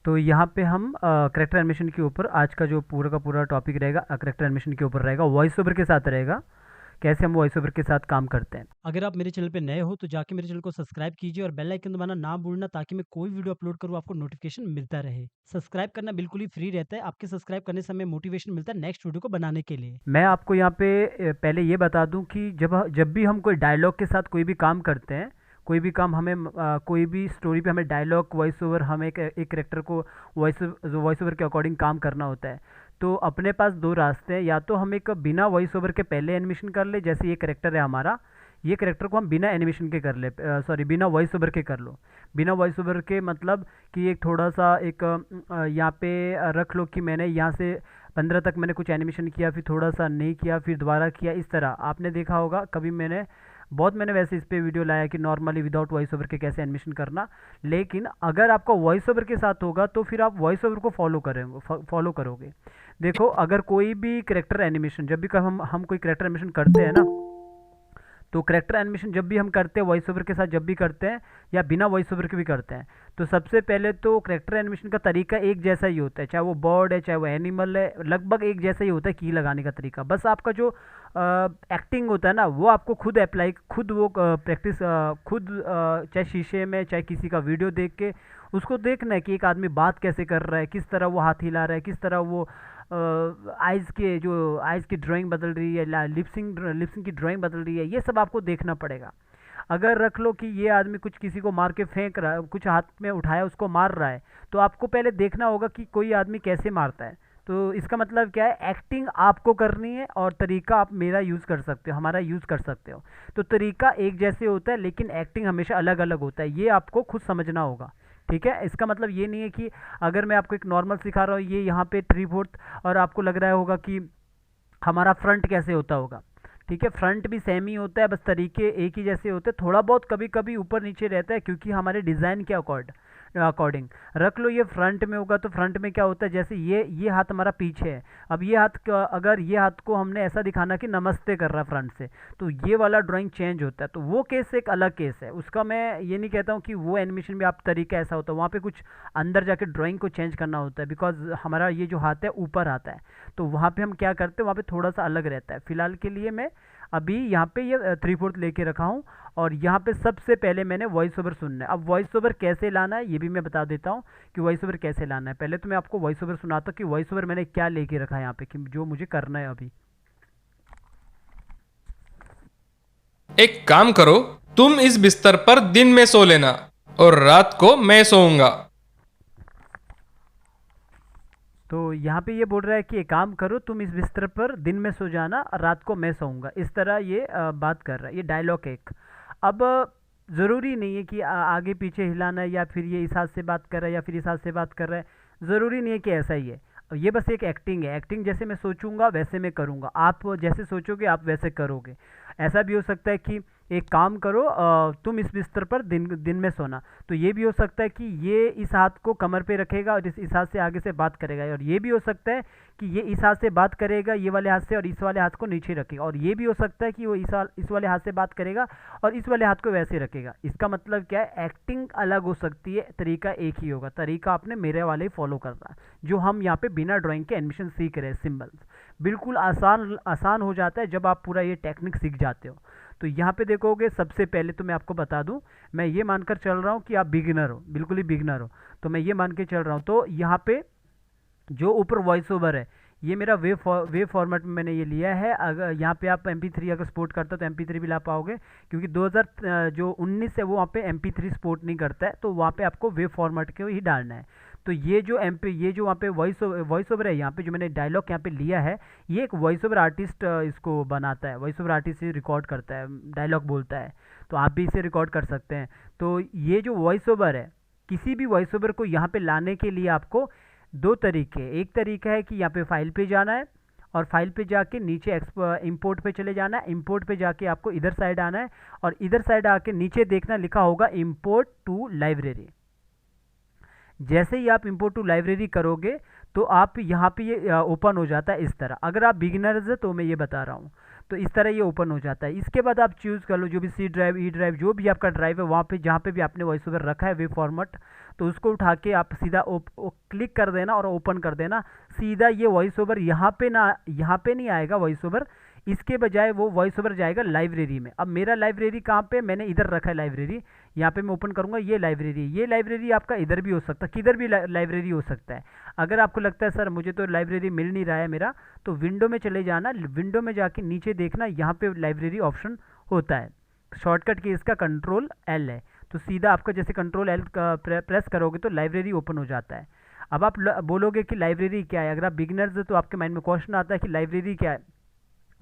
तो यहाँ पे हम करेक्टर एनिमेशन के ऊपर आज का जो पूरा का पूरा टॉपिक रहेगा करेक्टर एनिमेशन के ऊपर रहेगा, वॉइस ओवर के साथ रहेगा, कैसे हम वॉइस ओवर के साथ काम करते हैं। अगर आप मेरे चैनल पे नए हो तो जाके मेरे चैनल को सब्सक्राइब कीजिए और बेल आइकन दबाना ना भूलना ताकि मैं कोई वीडियो अपलोड करूँ आपको नोटिफिकेशन मिलता रहे। सब्सक्राइब करना बिल्कुल ही फ्री रहता है, आपके सब्सक्राइब करने से हमें मोटिवेशन मिलता है नेक्स्ट वीडियो को बनाने के लिए। मैं आपको यहाँ पे पहले ये बता दूं कि जब जब भी हम कोई डायलॉग के साथ कोई भी काम करते हैं, कोई भी काम हमें कोई भी स्टोरी पे हमें डायलॉग वॉइस ओवर, हमें एक करेक्टर को वॉइस ओवर के अकॉर्डिंग काम करना होता है। तो अपने पास दो रास्ते हैं, या तो हम एक बिना वॉइस ओवर के पहले एनिमेशन कर ले, जैसे ये करेक्टर है हमारा, ये करेक्टर को हम बिना एनिमेशन के कर ले, सॉरी बिना वॉइस ओवर के कर लो। बिना वॉइस ओवर के मतलब कि एक थोड़ा सा एक यहाँ पे रख लो कि मैंने यहाँ से 15 तक मैंने कुछ एनिमेशन किया, फिर थोड़ा सा नहीं किया, फिर दोबारा किया, इस तरह आपने देखा होगा कभी। मैंने वैसे इस पे वीडियो लाया कि नॉर्मली विदाउट वॉइस ओवर के कैसे एनिमेशन करना। लेकिन अगर आपका वॉइस ओवर के साथ होगा तो फिर आप वॉइस ओवर को फॉलो करोगे। देखो, अगर कोई भी करेक्टर एनिमेशन, जब भी हम कोई करेक्टर एनिमेशन करते हैं ना, तो करेक्टर एनिमेशन जब भी हम करते हैं वॉइस ओवर के साथ, जब भी करते हैं या बिना वॉइस ओवर के भी करते हैं, तो सबसे पहले तो करेक्टर एनिमेशन का तरीका एक जैसा ही होता है, चाहे वो बर्ड है चाहे वो एनिमल है, लगभग एक जैसा ही होता है की लगाने का तरीका। बस आपका जो एक्टिंग होता है ना, वो आपको खुद अप्लाई, खुद वो प्रैक्टिस, खुद चाहे शीशे में चाहे किसी का वीडियो देख के उसको देखना है कि एक आदमी बात कैसे कर रहा है, किस तरह वो हाथ हिला रहा है, किस तरह वो आइज़ की ड्राइंग बदल रही है, लिपसिंग की ड्राइंग बदल रही है, ये सब आपको देखना पड़ेगा। अगर रख लो कि ये आदमी कुछ किसी को मार के फेंक रहा है, कुछ हाथ में उठाया उसको मार रहा है, तो आपको पहले देखना होगा कि कोई आदमी कैसे मारता है। तो इसका मतलब क्या है, एक्टिंग आपको करनी है और तरीका आप मेरा यूज़ कर सकते हो, हमारा यूज़ कर सकते हो। तो तरीका एक जैसे होता है लेकिन एक्टिंग हमेशा अलग अलग होता है, ये आपको खुद समझना होगा। ठीक है, इसका मतलब ये नहीं है कि अगर मैं आपको एक नॉर्मल सिखा रहा हूँ, ये यहाँ पे 3/4, और आपको लग रहा होगा कि हमारा फ्रंट कैसे होता होगा। ठीक है, फ्रंट भी सेम ही होता है, बस तरीके एक ही जैसे होते हैं, थोड़ा बहुत कभी कभी ऊपर नीचे रहता है क्योंकि हमारे डिज़ाइन के अकॉर्डिंग। रख लो ये फ्रंट में होगा तो फ्रंट में क्या होता है, जैसे ये हाथ हमारा पीछे है, अब ये हाथ अगर ये हाथ को हमने ऐसा दिखाना कि नमस्ते कर रहा है फ्रंट से, तो ये वाला ड्राइंग चेंज होता है। तो वो केस एक अलग केस है, उसका मैं ये नहीं कहता हूँ कि वो एनिमेशन में आप तरीका ऐसा होता है, वहाँ पे कुछ अंदर जाके ड्राइंग को चेंज करना होता है, बिकॉज हमारा ये जो हाथ है ऊपर आता है, तो वहाँ पे हम क्या करते हैं, वहाँ पे थोड़ा सा अलग रहता है। फिलहाल के लिए मैं अभी यहाँ पे ये 3/4 लेके रखा हूँ, और यहाँ पे सबसे पहले मैंने वॉइस ओवर सुनना है। अब वॉइस ओवर कैसे लाना है ये भी मैं बता देता हूँ कि वॉइस ओवर कैसे लाना है। पहले तो मैं आपको वॉइस ओवर सुनाता हूँ कि वॉइस ओवर मैंने क्या लेके रखा है यहाँ पे, कि जो मुझे करना है अभी। एक काम करो, तुम इस बिस्तर पर दिन में सो लेना और रात को मैं सोऊंगा। तो यहाँ पे ये बोल रहा है कि एक काम करो, तुम इस बिस्तर पर दिन में सो जाना और रात को मैं सोऊंगा, इस तरह ये बात कर रहा है। ये डायलॉग एक। अब ज़रूरी नहीं है कि आगे पीछे हिलाना है, या फिर ये इस हाथ से बात कर रहा है या फिर इस हाथ से बात कर रहा है, ज़रूरी नहीं है कि ऐसा ही है। ये बस एक एक्टिंग है, एक्टिंग जैसे मैं सोचूंगा वैसे मैं करूँगा, आप जैसे सोचोगे आप वैसे करोगे। ऐसा भी हो सकता है कि एक काम करो, तुम इस बिस्तर पर दिन दिन में सोना, तो ये भी हो सकता है कि ये इस हाथ को कमर पे रखेगा और इस हाथ से आगे से बात करेगा, और ये भी हो सकता है कि ये इस हाथ से बात करेगा ये वाले हाथ से, और इस वाले हाथ को नीचे रखेगा, और ये भी हो सकता है कि वो इस वाले हाथ से बात करेगा और इस वाले हाथ को वैसे रखेगा। इसका मतलब क्या है, एक्टिंग अलग हो सकती है, तरीका एक ही होगा। तरीका आपने मेरे वाले ही फॉलो करना है जो हम यहाँ पे बिना ड्राइंग के एनिमेशन सीख रहे हैं। सिंबल्स बिल्कुल आसान आसान हो जाता है जब आप पूरा ये टेक्निक सीख जाते हो। तो यहाँ पे देखोगे, सबसे पहले तो मैं आपको बता दूं, मैं ये मानकर चल रहा हूँ कि आप बिगिनर हो, बिल्कुल ही बिगिनर हो, तो मैं ये मान के चल रहा हूँ। तो यहाँ पे जो ऊपर वॉइस ओवर है, ये मेरा वेव फॉर्मेट में मैंने ये लिया है। अगर यहाँ पे आप MP3 अगर सपोर्ट करते हो तो MP3 भी ला पाओगे, क्योंकि 2019 है वो, वहाँ पे MP3 सपोर्ट नहीं करता है, तो वहाँ पे आपको वेव फॉर्मेट के ही डालना है। तो ये जो वहाँ पे वॉइस ओवर है, यहाँ पे जो मैंने डायलॉग यहाँ पे लिया है, ये एक वॉइस ओवर आर्टिस्ट इसको बनाता है, वॉइस ओवर आर्टिस्ट ही रिकॉर्ड करता है, डायलॉग बोलता है, तो आप भी इसे रिकॉर्ड कर सकते हैं। तो ये जो वॉइस ओवर है, किसी भी वॉइस ओवर को यहाँ पे लाने के लिए आपको दो तरीके, एक तरीका है कि यहाँ पे फाइल पे जाना है, और फाइल पे जाके नीचे इंपोर्ट पे चले जाना है, इंपोर्ट पे जाके आपको इधर साइड आना है, और इधर साइड आके नीचे देखना लिखा होगा इंपोर्ट टू लाइब्रेरी। जैसे ही आप इंपोर्ट टू लाइब्रेरी करोगे तो आप यहाँ पे ये ओपन हो जाता है इस तरह। अगर आप बिगिनर्स है तो मैं ये बता रहा हूँ, तो इस तरह ये ओपन हो जाता है। इसके बाद आप चूज़ कर लो जो भी C ड्राइव, E ड्राइव, जो भी आपका ड्राइव है, वहाँ पे जहाँ पे भी आपने वॉइस ओवर रखा है वेब फॉर्मेट, तो उसको उठा के आप सीधा क्लिक कर देना और ओपन कर देना। सीधा ये वॉइस ओवर यहाँ पे नहीं आएगा वॉइस ओवर, इसके बजाय वो वॉइस ओवर जाएगा लाइब्रेरी में। अब मेरा लाइब्रेरी कहाँ पे, मैंने इधर रखा है लाइब्रेरी, यहाँ पे मैं ओपन करूँगा, ये लाइब्रेरी आपका इधर भी हो सकता है, किधर भी लाइब्रेरी हो सकता है। अगर आपको लगता है सर मुझे तो लाइब्रेरी मिल नहीं रहा है मेरा, तो विंडो में चले जाना, विंडो में जाके नीचे देखना, यहाँ पे लाइब्रेरी ऑप्शन होता है। शॉर्टकट की इसका कंट्रोल एल है, तो सीधा आपका जैसे कंट्रोल एल प्रेस करोगे तो लाइब्रेरी ओपन हो जाता है। अब आप बोलोगे कि लाइब्रेरी क्या है, अगर आप बिगिनर्स तो आपके माइंड में क्वेश्चन आता है कि लाइब्रेरी क्या है।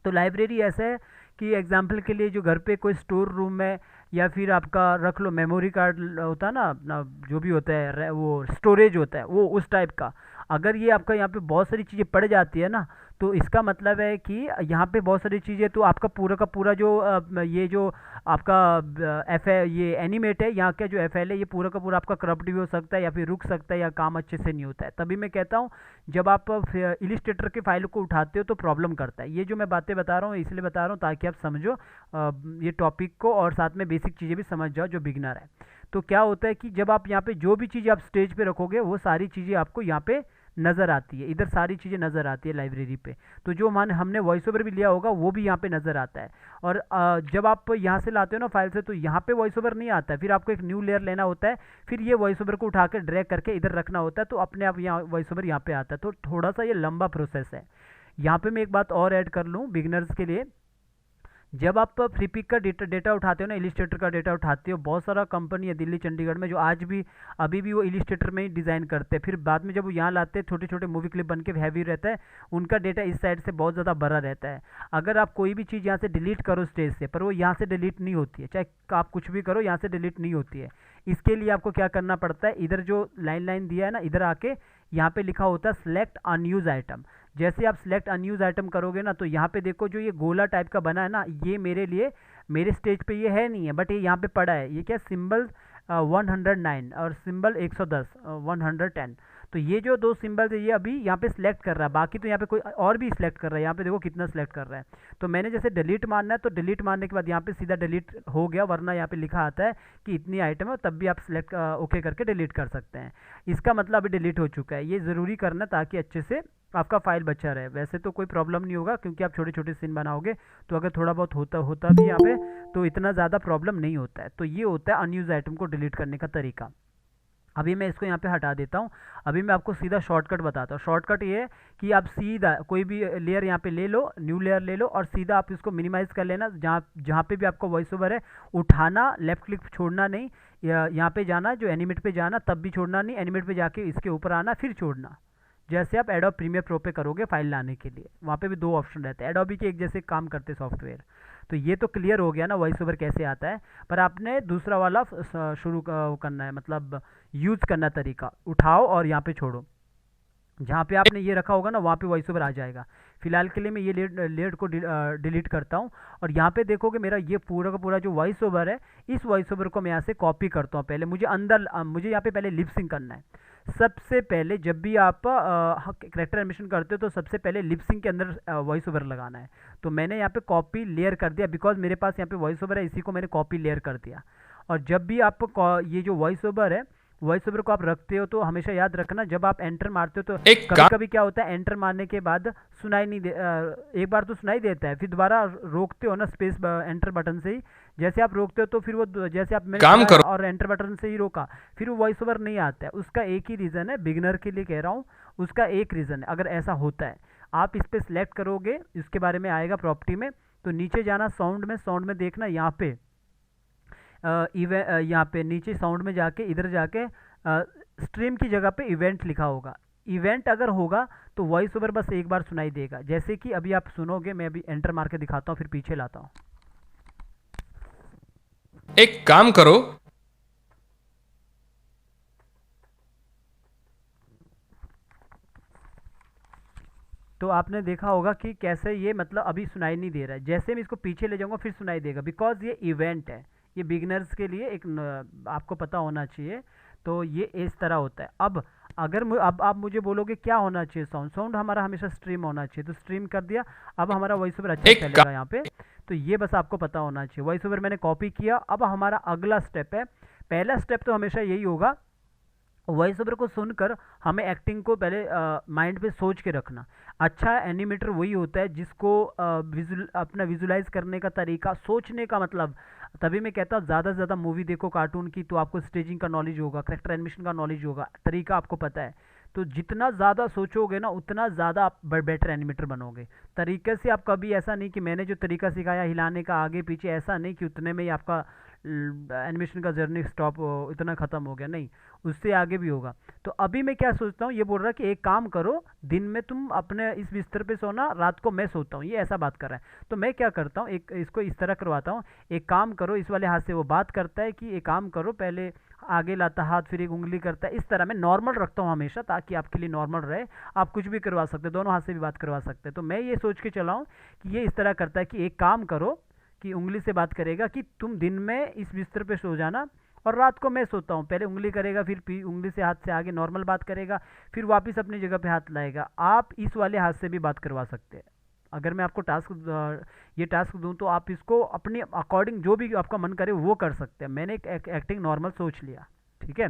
तो लाइब्रेरी ऐसा है कि एग्जाम्पल के लिए जो घर पे कोई स्टोर रूम है या फिर आपका रख लो मेमोरी कार्ड होता है ना अपना, जो भी होता है वो स्टोरेज होता है, वो उस टाइप का। अगर ये आपका यहाँ पे बहुत सारी चीज़ें पड़ जाती है ना, तो इसका मतलब है कि यहाँ पे बहुत सारी चीज़ें, तो आपका पूरा का पूरा जो ये जो आपका एफ ये एनिमेट है, यहाँ का जो एफ है ये पूरा का पूरा आपका करप्ट भी हो सकता है या फिर रुक सकता है या काम अच्छे से नहीं होता है। तभी मैं कहता हूँ जब आप इलिस्ट्रेटर के फाइल को उठाते हो तो प्रॉब्लम करता है। ये जो मैं बातें बता रहा हूँ इसलिए बता रहा हूँ ताकि आप समझो ये टॉपिक को, और साथ में बेसिक चीज़ें भी समझ जाओ जो बिगनर है। तो क्या होता है कि जब आप यहाँ पे जो भी चीज़ें आप स्टेज पे रखोगे वो सारी चीज़ें आपको यहाँ पे नज़र आती है, इधर सारी चीज़ें नज़र आती है लाइब्रेरी पे। तो जो हमने वॉइस ओवर भी लिया होगा वो भी यहाँ पे नज़र आता है। और जब आप यहाँ से लाते हो ना फाइल से, तो यहाँ पे वॉइस ओवर नहीं आता है, फिर आपको एक न्यू लेयर लेना होता है, फिर ये वॉइस ओवर को उठा कर ड्रैग करके इधर रखना होता है, तो अपने आप यहाँ वॉइस ओवर यहाँ पे आता है। तो थोड़ा सा ये लंबा प्रोसेस है। यहाँ पे मैं एक बात और ऐड कर लूँ बिगनर्स के लिए, जब आप फ्रीपिक का डेटा उठाते हो ना, इलिस्ट्रेटर का डेटा उठाते हो, बहुत सारा कंपनी है दिल्ली चंडीगढ़ में जो आज भी अभी भी वो इलिस्ट्रेटर में ही डिज़ाइन करते हैं, फिर बाद में जब वो यहाँ लाते हैं छोटे छोटे मूवी क्लिप बन के हैवी रहता है, उनका डेटा इस साइड से बहुत ज़्यादा बड़ा रहता है। अगर आप कोई भी चीज़ यहाँ से डिलीट करो स्टेज से, पर वो यहाँ से डिलीट नहीं होती है, चाहे आप कुछ भी करो यहाँ से डिलीट नहीं होती है। इसके लिए आपको क्या करना पड़ता है, इधर जो लाइन दिया है ना, इधर आके यहाँ पे लिखा होता है सेलेक्ट अनयूज आइटम। जैसे आप सेलेक्ट अनयूज आइटम करोगे ना, तो यहाँ पे देखो जो ये गोला टाइप का बना है ना, ये मेरे लिए मेरे स्टेज पे ये है नहीं है, बट ये यहाँ पे पड़ा है। ये क्या सिंबल 109 और सिंबल 110 110, तो ये जो दो सिंबल्स है ये अभी यहाँ पे सिलेक्ट कर रहा है, बाकी तो यहाँ पे कोई और भी सिलेक्ट कर रहा है। यहाँ पे देखो कितना सिलेक्ट कर रहा है। तो मैंने जैसे डिलीट मारना है तो डिलीट मारने के बाद यहाँ पे सीधा डिलीट हो गया, वरना यहाँ पे लिखा आता है कि इतनी आइटम है, तब भी आप सिलेक्ट ओके करके डिलीट कर सकते हैं। इसका मतलब अभी डिलीट हो चुका है, ये ज़रूरी करना ताकि अच्छे से आपका फाइल बचा रहे। वैसे तो कोई प्रॉब्लम नहीं होगा क्योंकि आप छोटे छोटे सीन बनाओगे, तो अगर थोड़ा बहुत होता भी यहाँ पे तो इतना ज़्यादा प्रॉब्लम नहीं होता है। तो ये होता है अनयूज आइटम को डिलीट करने का तरीका। अभी मैं इसको यहाँ पे हटा देता हूँ। अभी मैं आपको सीधा शॉर्टकट बताता हूँ। शॉर्टकट ये है कि आप सीधा कोई भी लेयर यहाँ पे ले लो, न्यू लेयर ले लो, और सीधा आप इसको मिनिमाइज़ कर लेना। जहाँ पे भी आपका वॉइस ओवर है उठाना, लेफ्ट क्लिक छोड़ना नहीं, यहाँ पे जाना, जो एनिमेट पे जाना तब भी छोड़ना नहीं, एनिमेट पे जाके इसके ऊपर आना फिर छोड़ना। जैसे आप एडोब प्रीमियर प्रो पे करोगे फाइल लाने के लिए, वहाँ पे भी दो ऑप्शन रहते हैं, एडोबी के एक जैसे काम करते सॉफ्टवेयर। तो ये तो क्लियर हो गया ना वॉइस ओवर कैसे आता है। पर आपने दूसरा वाला शुरू करना है, मतलब यूज़ करना तरीका, उठाओ और यहाँ पे छोड़ो। जहाँ पे आपने ये रखा होगा ना वहाँ पे वॉइस ओवर आ जाएगा। फिलहाल के लिए मैं ये लेयर को डिलीट करता हूँ, और यहाँ पे देखोगे मेरा ये पूरा का पूरा जो वॉइस ओवर है, इस वॉइस ओवर को मैं यहाँ से कॉपी करता हूँ। पहले मुझे यहाँ पे पहले लिप सिंक करना है। सबसे पहले जब भी आप कैरेक्टर एनिमेशन करते हो तो सबसे पहले लिप सिंक के अंदर वॉइस ओवर लगाना है। तो मैंने यहाँ पे कॉपी लेयर कर दिया, बिकॉज मेरे पास यहाँ पे वॉइस ओवर है, इसी को मैंने कॉपी लेयर कर दिया। और जब भी आप ये जो वॉइस ओवर है, वॉइस ओवर को आप रखते हो तो हमेशा याद रखना, जब आप एंटर मारते हो तो कभी कभी क्या होता है, एंटर मारने के बाद सुनाई नहीं एक बार तो सुनाई देता है, फिर दोबारा रोकते हो ना स्पेस एंटर बटन से ही, जैसे आप रोकते हो तो फिर वो जैसे आप काम करो और एंटर बटन से ही रोका, फिर वो वॉइस ओवर नहीं आता है। उसका एक ही रीज़न है, बिगनर के लिए कह रहा हूँ, उसका एक रीज़न है। अगर ऐसा होता है आप इस पर सिलेक्ट करोगे, इसके बारे में आएगा प्रॉपर्टी में, तो नीचे जाना साउंड में देखना, यहाँ पे यहाँ पे नीचे साउंड में जाके इधर जाके स्ट्रीम की जगह पे इवेंट लिखा होगा। इवेंट अगर होगा तो वॉइस ओवर बस एक बार सुनाई देगा, जैसे कि अभी आप सुनोगे। मैं अभी एंटर मार के दिखाता हूँ, फिर पीछे लाता हूँ। एक काम करो, तो आपने देखा होगा कि कैसे ये मतलब अभी सुनाई नहीं दे रहा है। जैसे मैं इसको पीछे ले जाऊंगा फिर सुनाई देगा, बिकॉज ये इवेंट है। ये बिगनर्स के लिए एक आपको पता होना चाहिए। तो ये इस तरह होता है। अब अब आप मुझे बोलोगे क्या होना चाहिए, साउंड हमारा हमेशा स्ट्रीम होना चाहिए, तो स्ट्रीम कर दिया। अब हमारा वॉइस ओवर अच्छा चलेगा यहाँ पे। तो ये बस आपको पता होना चाहिए। वॉइस ओवर मैंने कॉपी किया। अब हमारा अगला स्टेप है, पहला स्टेप तो हमेशा यही होगा वॉइस ओवर को सुनकर हमें एक्टिंग को पहले माइंड पे सोच के रखना। अच्छा एनिमेटर वही होता है जिसको अपना विजुलाइज करने का तरीका, सोचने का मतलब। तभी मैं कहता हूँ ज़्यादा से ज़्यादा मूवी देखो कार्टून की, तो आपको स्टेजिंग का नॉलेज होगा, करेक्टर एनिमेशन का नॉलेज होगा, तरीका आपको पता है। तो जितना ज़्यादा सोचोगे ना उतना ज़्यादा आप बेटर एनिमेटर बनोगे। तरीके से आप कभी ऐसा नहीं कि मैंने जो तरीका सिखाया हिलाने का आगे पीछे, ऐसा नहीं कि उतने में ही आपका एनिमेशन का जर्नी स्टॉप इतना ख़त्म हो गया, नहीं, उससे आगे भी होगा। तो अभी मैं क्या सोचता हूँ, ये बोल रहा कि एक काम करो, दिन में तुम अपने इस बिस्तर पे सोना, रात को मैं सोता हूँ, ये ऐसा बात कर रहा है। तो मैं क्या करता हूँ, एक इसको इस तरह करवाता हूँ। एक काम करो, इस वाले हाथ से वो बात करता है कि एक काम करो, पहले आगे लाता हाथ, फिर एक उंगली करता है, इस तरह मैं नॉर्मल रखता हूँ हमेशा, ताकि आपके लिए नॉर्मल रहे। आप कुछ भी करवा सकते हो, दोनों हाथ से भी बात करवा सकते हैं। तो मैं ये सोच के चला हूँ कि ये इस तरह करता है कि एक काम करो, कि उंगली से बात करेगा कि तुम दिन में इस बिस्तर पे सो जाना और रात को मैं सोता हूँ। पहले उंगली करेगा, फिर उंगली से हाथ से आगे नॉर्मल बात करेगा, फिर वापस अपनी जगह पे हाथ लाएगा। आप इस वाले हाथ से भी बात करवा सकते हैं। अगर मैं आपको ये टास्क दूं तो आप इसको अपने अकॉर्डिंग जो भी आपका मन करे वो कर सकते हैं। मैंने एक एक्टिंग नॉर्मल सोच लिया, ठीक है,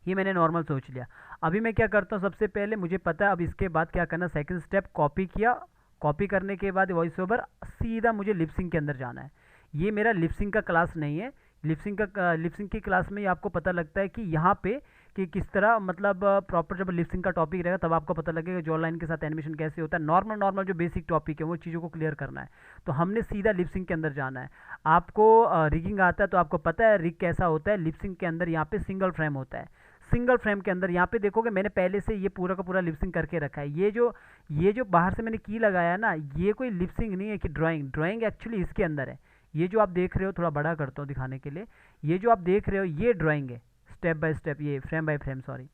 ये मैंने नॉर्मल सोच लिया। अभी मैं क्या करता हूँ, सबसे पहले मुझे पता है अब इसके बाद क्या करना। सेकंड स्टेप, कॉपी किया, कॉपी करने के बाद वॉइस ओवर, सीधा मुझे लिपसिंग के अंदर जाना है। ये मेरा लिपसिंग का क्लास नहीं है। लिपसिंग की क्लास में ही आपको पता लगता है कि यहाँ पे कि किस तरह, मतलब प्रॉपर जब लिपसिंग का टॉपिक रहेगा तब आपको पता लगेगा जॉ लाइन के साथ एनिमेशन कैसे होता है। नॉर्मल नॉर्मल जो बेसिक टॉपिक है वो चीज़ों को क्लियर करना है। तो हमने सीधा लिपसिंग के अंदर जाना है। आपको रिगिंग आता है तो आपको पता है रिग कैसा होता है। लिपसिंग के अंदर यहाँ पे सिंगल फ्रेम होता है। सिंगल फ्रेम के अंदर यहाँ पे देखोगे मैंने पहले से ये पूरा का पूरा लिपसिंग करके रखा है। ये जो बाहर से मैंने की लगाया ना, ये कोई लिपसिंग नहीं है कि ड्राइंग एक्चुअली इसके अंदर है। ये जो आप देख रहे हो, थोड़ा बड़ा करता हूँ दिखाने के लिए, ये जो आप देख रहे हो ये ड्राइंग है, स्टेप बाय स्टेप, ये frame by frame, sorry,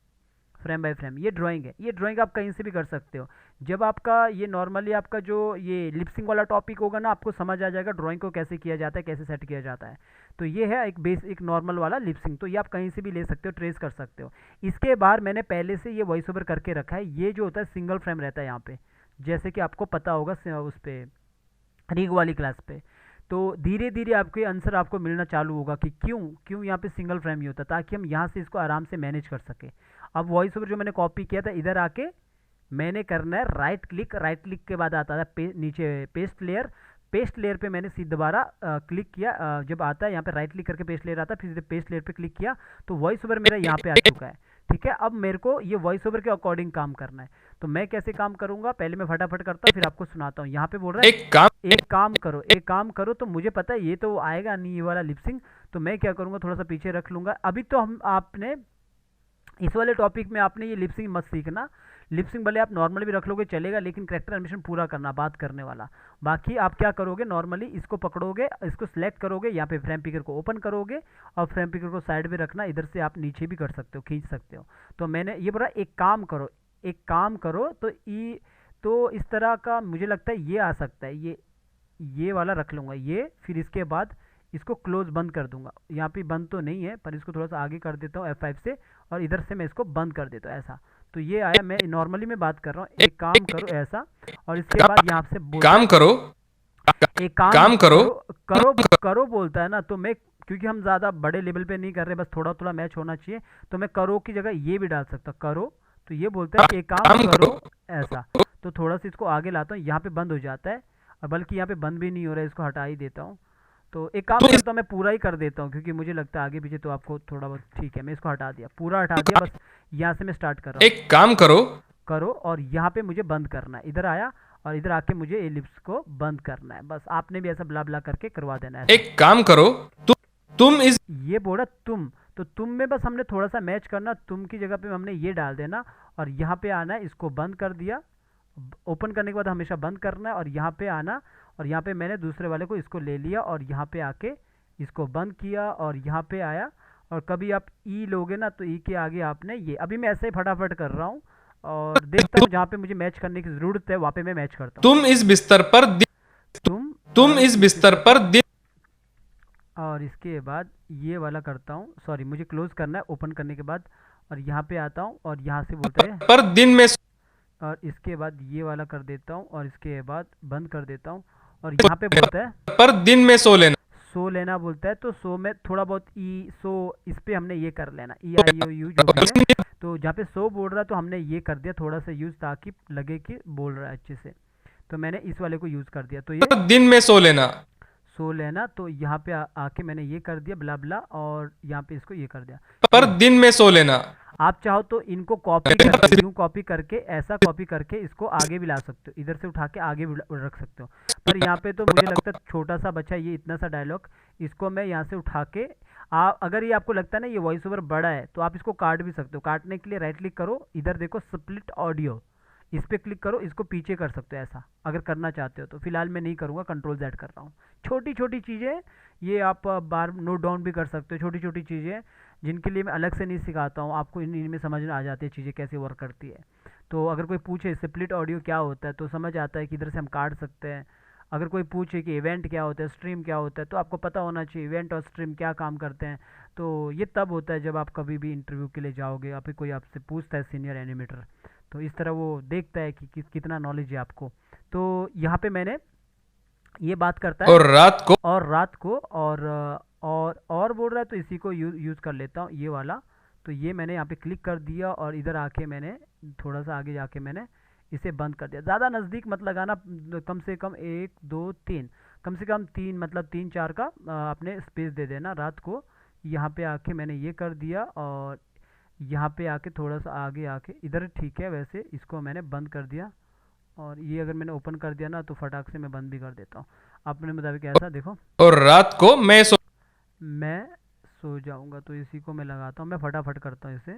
frame by frame, ये ड्राइंग है। ये ड्राइंग आप कहीं से भी कर सकते हो। जब आपका ये नॉर्मली आपका जो ये लिपसिंग वाला टॉपिक होगा ना, आपको समझ आ जाएगा ड्राइंग को कैसे किया जाता है, कैसे सेट किया जाता है। तो ये है एक नॉर्मल वाला लिपसिंग। तो ये आप कहीं से भी ले सकते हो, ट्रेस कर सकते हो। इसके बाद मैंने पहले से ये वॉइस ओवर करके रखा है। ये जो होता है सिंगल फ्रेम रहता है यहाँ पे, जैसे कि आपको पता होगा उस पर रीग वाली क्लास पे। तो धीरे धीरे आपके आंसर आपको मिलना चालू होगा कि क्यों क्यों यहाँ पे सिंगल फ्रेम ही होता, ताकि हम यहाँ से इसको आराम से मैनेज कर सके। अब वॉइस ओवर जो मैंने कॉपी किया था, इधर आके मैंने करना है राइट क्लिक के बाद आता था नीचे पेस्ट लेयर पे मैंने सीधे दोबारा क्लिक किया। जब आता है यहाँ पे राइट क्लिक करके पेस्ट लेयर आता है, फिर सीधे पेस्ट लेयर पे क्लिक किया तो वॉइस ओवर मेरा यहाँ पे आ चुका है। ठीक है, अब मेरे को ये वॉइस ओवर के अकॉर्डिंग काम करना है। तो मैं कैसे काम करूंगा, पहले मैं फटाफट करता हूँ फिर आपको सुनाता हूँ। यहाँ पे बोल रहा है एक काम करो, तो मुझे पता है ये तो आएगा नहीं ये वाला लिपसिंग। तो मैं क्या करूँगा, थोड़ा सा पीछे रख लूँगा। अभी तो आपने इस वाले टॉपिक में आपने ये लिपसिंग मत सीखना। लिपसिंग भले आप नॉर्मली भी रख लोगे चलेगा, लेकिन करेक्टर एनिमेशन पूरा करना, बात करने वाला। बाकी आप क्या करोगे, नॉर्मली इसको पकड़ोगे, इसको सिलेक्ट करोगे, यहाँ पे फ्रेम पिकर को ओपन करोगे और फ्रेम पिकर को साइड में रखना। इधर से आप नीचे भी कर सकते हो, खींच सकते हो। तो मैंने ये बोला एक काम करो तो इस तरह का मुझे लगता है ये आ सकता है। ये वाला रख लूँगा ये, फिर इसके बाद इसको क्लोज बंद कर दूंगा। यहाँ पे बंद तो नहीं है, पर इसको थोड़ा सा आगे कर देता हूँ F5 से, और इधर से मैं इसको बंद कर देता हूँ ऐसा। तो ये आया, मैं नॉर्मली मैं बात कर रहा हूँ, एक काम करो ऐसा। और इसके बाद यहाँ से काम करो, एक काम करो बोलता है ना, तो मैं, क्योंकि हम ज़्यादा बड़े लेवल पे नहीं कर रहे, बस थोड़ा थोड़ा मैच होना चाहिए, तो मैं करो की जगह ये भी डाल सकता, करो। तो ये बोलता है एक काम करो ऐसा। तो थोड़ा सा इसको आगे लाता हूँ, यहाँ पे बंद हो जाता है, और बल्कि यहाँ पे बंद भी नहीं हो रहा है, इसको हटा ही देता हूँ। तो एक काम करता हूँ, मैं पूरा ही कर देता हूँ, क्योंकि मुझे लगता है आगे पीछे तो आपको थोड़ा बहुत ठीक है। मैं इसको हटा दिया, पूरा हटा दिया, बस यहाँ से मैं स्टार्ट कर रहा हूँ। एक काम करो, और यहाँ पे मुझे बंद करना है। इधर आया और इधर आके मुझे एलिप्स को बंद करना है। बस आपने भी ऐसा ब्ला ब्ला करके करवा देना है। एक काम करो, तुम इस ये बोला तो तुम में बस हमने थोड़ा सा मैच करना, तुम की जगह पे हमने ये डाल देना, और यहाँ पे आना है, इसको बंद कर दिया। ओपन करने के बाद हमेशा बंद करना है, और यहाँ पे आना, और यहाँ पे मैंने दूसरे वाले को इसको ले लिया और यहाँ पे आके इसको बंद किया, और यहाँ पे आया। और कभी आप ई लोगे ना, तो ई के आगे आपने ये, अभी मैं ऐसे ही फटाफट कर रहा हूँ और देखता हूँ जहाँ पे मुझे मैच करने की जरूरत है वहाँ पे मैं मैच करता हूँ। तुम इस बिस्तर पर दिन और इसके बाद ये वाला करता हूँ, सॉरी मुझे क्लोज करना है ओपन करने के बाद, और यहाँ पे आता हूँ और यहाँ से बोलता है पर दिन में, और इसके बाद ये वाला कर देता हूँ, और इसके बाद बंद कर देता हूँ, और यहाँ पे बोलता है पर दिन में सो लेना। सो लेना बोलता है, तो सो में थोड़ा बहुत ई सो, इस पे हमने ये कर लेना, ई आई ओ यू जो भी है। तो जहाँ पे सो बोल रहा है तो हमने ये कर दिया थोड़ा सा यूज़, ताकि लगे कि बोल रहा है अच्छे से। तो मैंने इस वाले को यूज़ कर दिया, तो ये दिन में सो लेना। सो लेना। तो यहाँ पे आके मैंने ये कर दिया ब्ला ब्ला, और यहाँ पे इसको ये कर दिया। पर दिन में सो लेना। आप चाहो तो इनको कॉपी करके, यूं कॉपी करके, ऐसा कॉपी करके इसको आगे भी ला सकते हो, इधर से उठा के आगे भी रख सकते हो। पर यहाँ पे तो मुझे लगता है छोटा सा बचा ये इतना सा डायलॉग, इसको मैं यहाँ से उठा के अगर ये आपको लगता है ना ये वॉइस ओवर बड़ा है तो आप इसको काट भी सकते हो। काटने के लिए राइट क्लिक करो, इधर देखो स्प्लिट ऑडियो, इस पर क्लिक करो, इसको पीछे कर सकते हो ऐसा अगर करना चाहते हो तो। फिलहाल मैं नहीं करूँगा, कंट्रोल Z कर रहा हूँ। छोटी छोटी चीज़ें ये आप बार नोट डाउन भी कर सकते हो, छोटी छोटी चीज़ें जिनके लिए मैं अलग से नहीं सिखाता हूँ, आपको इनमें समझ में आ जाती है चीज़ें कैसे वर्क करती है। तो अगर कोई पूछे स्प्लिट ऑडियो क्या होता है तो समझ आता है कि इधर से हम काट सकते हैं। अगर कोई पूछे कि इवेंट क्या होता है, स्ट्रीम क्या होता है, तो आपको पता होना चाहिए इवेंट और स्ट्रीम क्या काम करते हैं। तो ये तब होता है जब आप कभी भी इंटरव्यू के लिए जाओगे, या फिर कोई आपसे पूछता है सीनियर एनिमेटर, तो इस तरह वो देखता है कि कितना नॉलेज है आपको। तो यहाँ पे मैंने ये बात करता है और रात को और बोल रहा है तो इसी को यूज़ कर लेता हूँ ये वाला। तो ये मैंने यहाँ पे क्लिक कर दिया और इधर आके मैंने थोड़ा सा आगे जाके मैंने इसे बंद कर दिया। ज़्यादा नज़दीक मत लगाना, कम से कम 1 2 3, कम से कम 3 मतलब 3 4 का अपने स्पेस दे देना रात को। यहाँ पे आके मैंने ये कर दिया, और यहाँ पे आके थोड़ा सा आगे आके इधर ठीक है, वैसे इसको मैंने बंद कर दिया। और ये अगर मैंने ओपन कर दिया ना तो फटाक से मैं बंद भी कर देता हूँ अपने मुताबिक, ऐसा देखो। और रात को मैं सो जाऊँगा, तो इसी को मैं लगाता हूँ, मैं फटाफट करता हूँ इसे।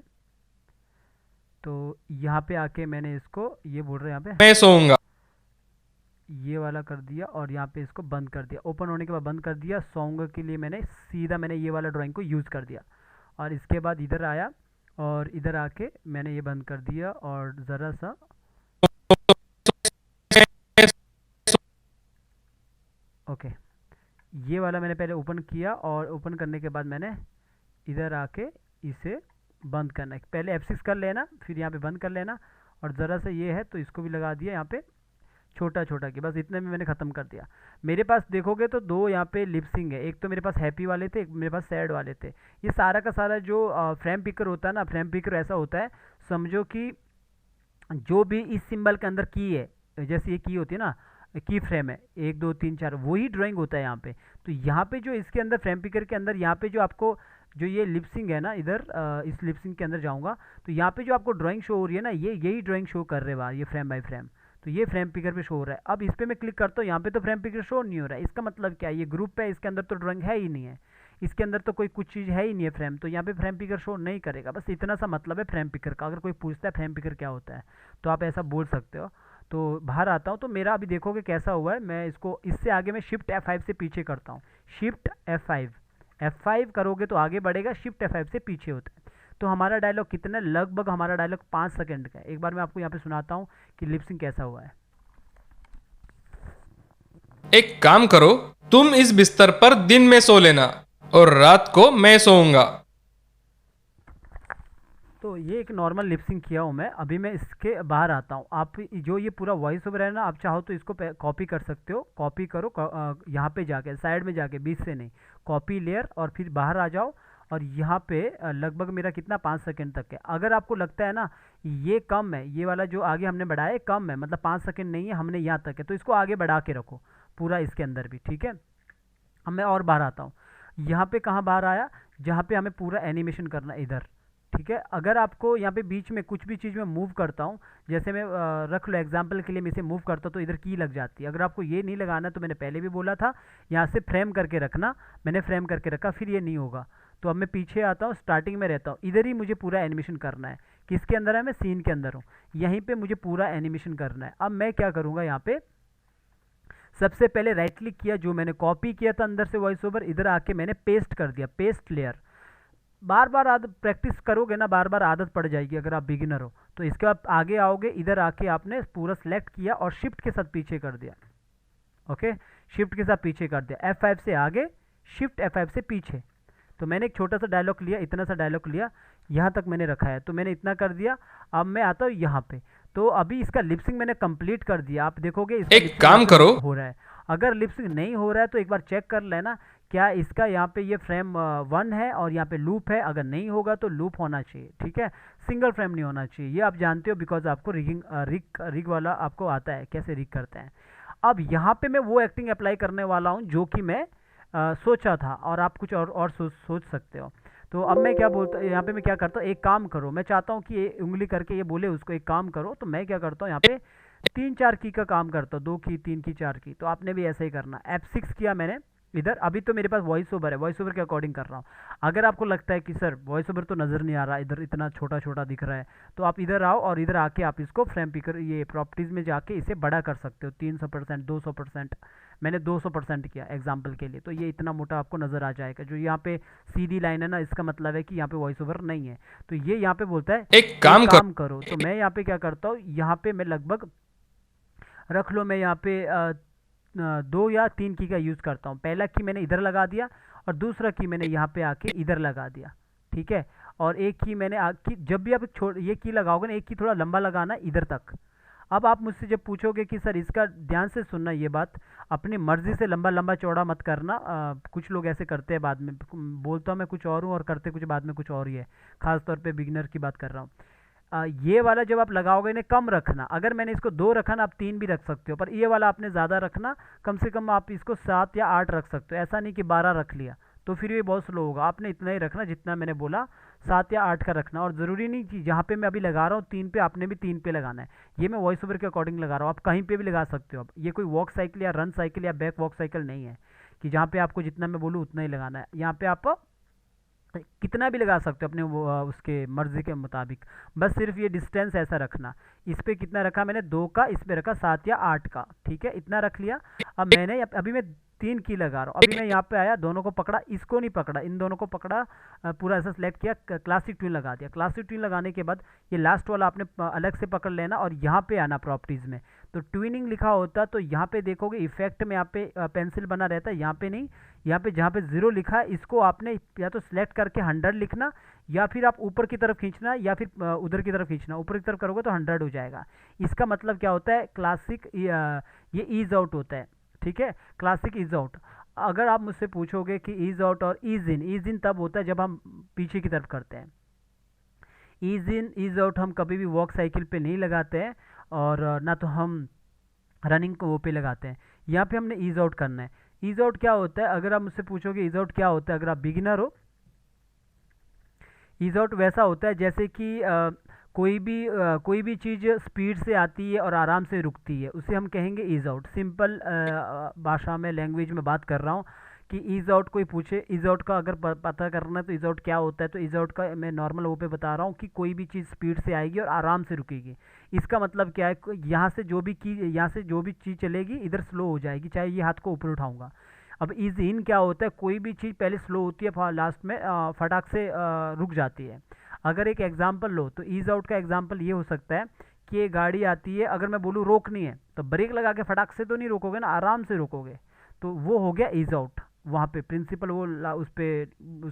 तो यहाँ पे आके मैंने इसको ये बोल रहा है यहाँ मैं सोऊंगा। पे ये वाला कर दिया, और यहाँ पे इसको बंद कर दिया। ओपन होने के बाद बंद कर दिया। सोऊंगा के लिए मैंने सीधा मैंने ये वाला ड्राइंग को यूज़ कर दिया, और इसके बाद इधर आया और इधर आके मैंने ये बंद कर दिया। और ज़रा सा ओके, ये वाला मैंने पहले ओपन किया, और ओपन करने के बाद मैंने इधर आके इसे बंद करना है। पहले F6 कर लेना, फिर यहाँ पे बंद कर लेना। और ज़रा सा ये है तो इसको भी लगा दिया यहाँ पे छोटा छोटा की, बस इतने में मैंने ख़त्म कर दिया। मेरे पास देखोगे तो दो यहाँ पे लिपसिंग है, एक तो मेरे पास हैप्पी वाले थे, एक मेरे पास सैड वाले थे। ये सारा का सारा जो फ्रेम पिकर होता है ना, फ्रेम पिकर ऐसा होता है, समझो कि जो भी इस सिंबल के अंदर की है, जैसे ये की होती है ना, की फ्रेम है 1 2 3 4, वही ड्राइंग होता है यहाँ पे। तो यहाँ पे जो इसके अंदर फ्रेम पिकर के अंदर यहाँ पे जो आपको जो ये लिपसिंग है ना, इधर इस लिपसिंग के अंदर जाऊँगा तो यहाँ पे जो आपको ड्राइंग शो हो रही है ना, ये यही ड्राइंग शो कर रहे हैं ये फ्रेम बाय फ्रेम। तो ये फ्रेम पिकर पे शो हो रहा है। अब इस पर मैं क्लिक करता हूँ, यहाँ पे तो फ्रेम पिकर शो नहीं हो रहा है। इसका मतलब क्या है, ये ग्रुप है, इसके अंदर तो ड्राइंग है ही नहीं है, इसके अंदर तो कोई कुछ चीज़ है ही नहीं है फ्रेम, तो यहाँ पे फ्रेम पिकर शो नहीं करेगा। बस इतना सा मतलब है फ्रेम पिकर का। अगर कोई पूछता है फ्रेम पिकर क्या होता है तो आप ऐसा बोल सकते हो। तो बाहर आता हूँ, तो मेरा अभी देखोगे कैसा हुआ है। मैं इसको इससे आगे मैं शिफ्ट F5 से पीछे करता हूँ। शिफ्ट F5 करोगे तो आगे बढ़ेगा, शिफ्ट F5 से पीछे होता है। तो हमारा डायलॉग कितना, लगभग हमारा डायलॉग 5 सेकंड का है। एक बार मैं आपको यहाँ पे सुनाता हूँ कि लिपसिंग कैसा हुआ है। एक काम करो, तुम इस बिस्तर पर दिन में सो लेना और रात को मैं सोऊंगा। तो ये एक नॉर्मल लिपसिंग किया हूँ मैं। अभी मैं इसके बाहर आता हूँ। आप जो ये पूरा वॉइस ओवर है ना, आप चाहो तो इसको कॉपी कर सकते हो। कॉपी करो, यहाँ पे जाके साइड में जाके बीच से नहीं, कॉपी लेयर, और फिर बाहर आ जाओ। और यहाँ पे लगभग मेरा कितना 5 सेकंड तक है। अगर आपको लगता है ना ये कम है, ये वाला जो आगे हमने बढ़ाया है कम है, मतलब 5 सेकंड नहीं है, हमने यहाँ तक है, तो इसको आगे बढ़ा के रखो पूरा इसके अंदर भी, ठीक है। अब मैं और बाहर आता हूँ। यहाँ पे कहाँ बाहर आया, जहाँ पे हमें पूरा एनिमेशन करना है इधर, ठीक है। अगर आपको यहाँ पे बीच में कुछ भी चीज़ में मूव करता हूँ, जैसे मैं रख लो एग्जांपल के लिए मैं इसे मूव करता हूँ तो इधर की लग जाती है। अगर आपको ये नहीं लगाना तो मैंने पहले भी बोला था यहाँ से फ्रेम करके रखना, मैंने फ्रेम करके रखा, फिर ये नहीं होगा। तो अब मैं पीछे आता हूँ, स्टार्टिंग में रहता हूँ, इधर ही मुझे पूरा एनिमेशन करना है। किसके अंदर है, मैं सीन के अंदर हूँ, यहीं पर मुझे पूरा एनिमेशन करना है। अब मैं क्या करूँगा, यहाँ पे सबसे पहले राइट क्लिक किया, जो मैंने कॉपी किया था अंदर से वॉइस ओवर, इधर आके मैंने पेस्ट कर दिया, पेस्ट लेयर। बार बार आदत प्रैक्टिस करोगे ना, बार बार आदत पड़ जाएगी अगर आप बिगिनर हो। तो इसके बाद आगे आओगे, इधर आके आपने पूरा सेलेक्ट किया और शिफ्ट के साथ पीछे कर दिया। ओके, शिफ्ट के साथ पीछे कर दिया, F5 से आगे, शिफ्ट F5 से पीछे। तो मैंने एक छोटा सा डायलॉग लिया, इतना सा डायलॉग लिया, यहाँ तक मैंने रखा है, तो मैंने इतना कर दिया। अब मैं आता हूँ यहाँ पे, तो अभी इसका लिपसिंग मैंने कंप्लीट कर दिया। आप देखोगे इसका एक काम करो, हो रहा है। अगर लिपसिंग नहीं हो रहा है तो एक बार चेक कर लेना क्या इसका यहाँ पे ये फ्रेम 1 है और यहाँ पे लूप है, अगर नहीं होगा तो लूप होना चाहिए, ठीक है, सिंगल फ्रेम नहीं होना चाहिए। ये आप जानते हो बिकॉज आपको रिग वाला आपको आता है कैसे रिग करते हैं। अब यहाँ पे मैं वो एक्टिंग अप्लाई करने वाला हूँ जो कि मैं सोचा था, और आप कुछ और सोच सकते हो। तो अब मैं क्या बोलता यहाँ पे मैं क्या करता हूँ, एक काम करो, मैं चाहता हूँ कि ये उंगली करके ये बोले उसको एक काम करो, तो मैं क्या करता हूँ यहाँ पे 3-4 की का काम करता हूँ, 2 की, 3 की, 4 की। तो आपने भी ऐसा ही करना। F6 किया मैंने इधर। अभी तो मेरे पास वॉइस ओवर है, वॉइस ओवर के अकॉर्डिंग कर रहा हूँ। अगर आपको लगता है कि सर वॉइस ओवर तो नज़र नहीं आ रहा, इधर इतना छोटा छोटा दिख रहा है, तो आप इधर आओ और इधर आके आप इसको फ्रेम पिकर ये प्रॉपर्टीज़ में जाके इसे बड़ा कर सकते हो 300%, 200%। मैंने 200% किया एग्जाम्पल के लिए, तो ये इतना मोटा आपको नज़र आ जाएगा। जो यहाँ पे सीधी लाइन है ना, इसका मतलब है कि यहाँ पे वॉइस ओवर नहीं है। तो ये यहाँ पे बोलता है एक काम करो। काम करो। तो मैं यहाँ पे क्या करता हूँ, यहाँ पे मैं लगभग रख लो, मैं यहाँ पे 2 या 3 की का यूज़ करता हूँ। पहला की मैंने इधर लगा दिया और दूसरा की मैंने यहाँ पे आके इधर लगा दिया, ठीक है। और एक की मैंने जब भी आप ये की लगाओगे ना, एक की थोड़ा लंबा लगाना इधर तक। अब आप मुझसे जब पूछोगे कि सर इसका ध्यान से सुनना, ये बात अपनी मर्जी से लंबा लंबा चौड़ा मत करना। कुछ लोग ऐसे करते हैं, बाद में बोलता हूँ मैं कुछ और हूँ और करते कुछ बाद में कुछ और ही है। खासतौर पे बिगिनर की बात कर रहा हूँ। ये वाला जब आप लगाओगे इन्हें कम रखना। अगर मैंने इसको 2 रखा ना, आप 3 भी रख सकते हो, पर ये वाला आपने ज़्यादा रखना। कम से कम आप इसको 7 या 8 रख सकते हो। ऐसा नहीं कि 12 रख लिया, तो फिर ये बहुत स्लो होगा। आपने इतना ही रखना जितना मैंने बोला, 7 या 8 का रखना। और ज़रूरी नहीं कि जहाँ पे मैं अभी लगा रहा हूँ 3 पे, आपने भी 3 पे लगाना है। ये मैं वॉइस ओवर के अकॉर्डिंग लगा रहा हूँ, आप कहीं पे भी लगा सकते हो। अब ये कोई वॉक साइकिल या रन साइकिल या बैक वॉक साइकिल नहीं है कि जहाँ पे आपको जितना मैं बोलूँ उतना ही लगाना है। यहाँ पे आप कितना भी लगा सकते हो अपने उसके मर्जी के मुताबिक। बस सिर्फ ये डिस्टेंस ऐसा रखना। इस पे कितना रखा मैंने, 2 का, इस पे रखा 7 या 8 का, ठीक है, इतना रख लिया। अब मैंने अभी मैं 3 की लगा रहा हूँ। अभी मैं यहाँ पे आया, दोनों को पकड़ा, इसको नहीं पकड़ा, इन दोनों को पकड़ा, पूरा ऐसा सेलेक्ट किया, क्लासिक ट्यून लगा दिया। क्लासिक ट्यून लगाने के बाद ये लास्ट वाला आपने अलग से पकड़ लेना और यहाँ पे आना प्रॉपर्टीज़ में। तो ट्यूनिंग लिखा होता तो यहाँ पे देखोगे इफेक्ट में यहाँ पे पेंसिल बना रहता है, यहाँ पे नहीं। यहाँ पे जहाँ पे 0 लिखा है इसको आपने या तो सिलेक्ट करके 100 लिखना, या फिर आप ऊपर की तरफ खींचना, या फिर उधर की तरफ खींचना। ऊपर की तरफ करोगे तो 100 हो जाएगा। इसका मतलब क्या होता है, क्लासिक ये ईज आउट होता है, ठीक है, क्लासिक ईज आउट। अगर आप मुझसे पूछोगे कि ईज आउट और ईज इन तब होता है जब हम पीछे की तरफ करते हैं। ईज इन ईज आउट हम कभी भी वॉक साइकिल पे नहीं लगाते हैं, और ना तो हम रनिंग को वो पे लगाते हैं। यहाँ पे हमने ईज आउट करना है। ईज आउट क्या होता है, अगर आप मुझसे पूछोगे ईज आउट क्या होता है, अगर आप बिगिनर हो, ईज आउट वैसा होता है जैसे कि कोई भी चीज़ स्पीड से आती है और आराम से रुकती है, उसे हम कहेंगे ईज आउट। सिंपल भाषा में, लैंग्वेज में बात कर रहा हूँ कि ईज आउट कोई पूछे, ईज आउट का अगर पता करना है तो ईज आउट क्या होता है, तो ईज आउट का मैं नॉर्मल वो पे बता रहा हूँ कि कोई भी चीज़ स्पीड से आएगी और आराम से रुकेगी। इसका मतलब क्या है, यहाँ से जो भी चीज़ चलेगी इधर स्लो हो जाएगी, चाहे ये हाथ को ऊपर उठाऊंगा। अब ईज इन क्या होता है, कोई भी चीज़ पहले स्लो होती है, लास्ट में फटाक से रुक जाती है। अगर एक एग्जांपल लो तो ईज आउट का एग्जांपल ये हो सकता है कि ये गाड़ी आती है, अगर मैं बोलूँ रोकनी है तो ब्रेक लगा के फटाक से तो नहीं रोकोगे ना, आराम से रोकोगे, तो वो हो गया ईज आउट। वहाँ पे प्रिंसिपल वो उस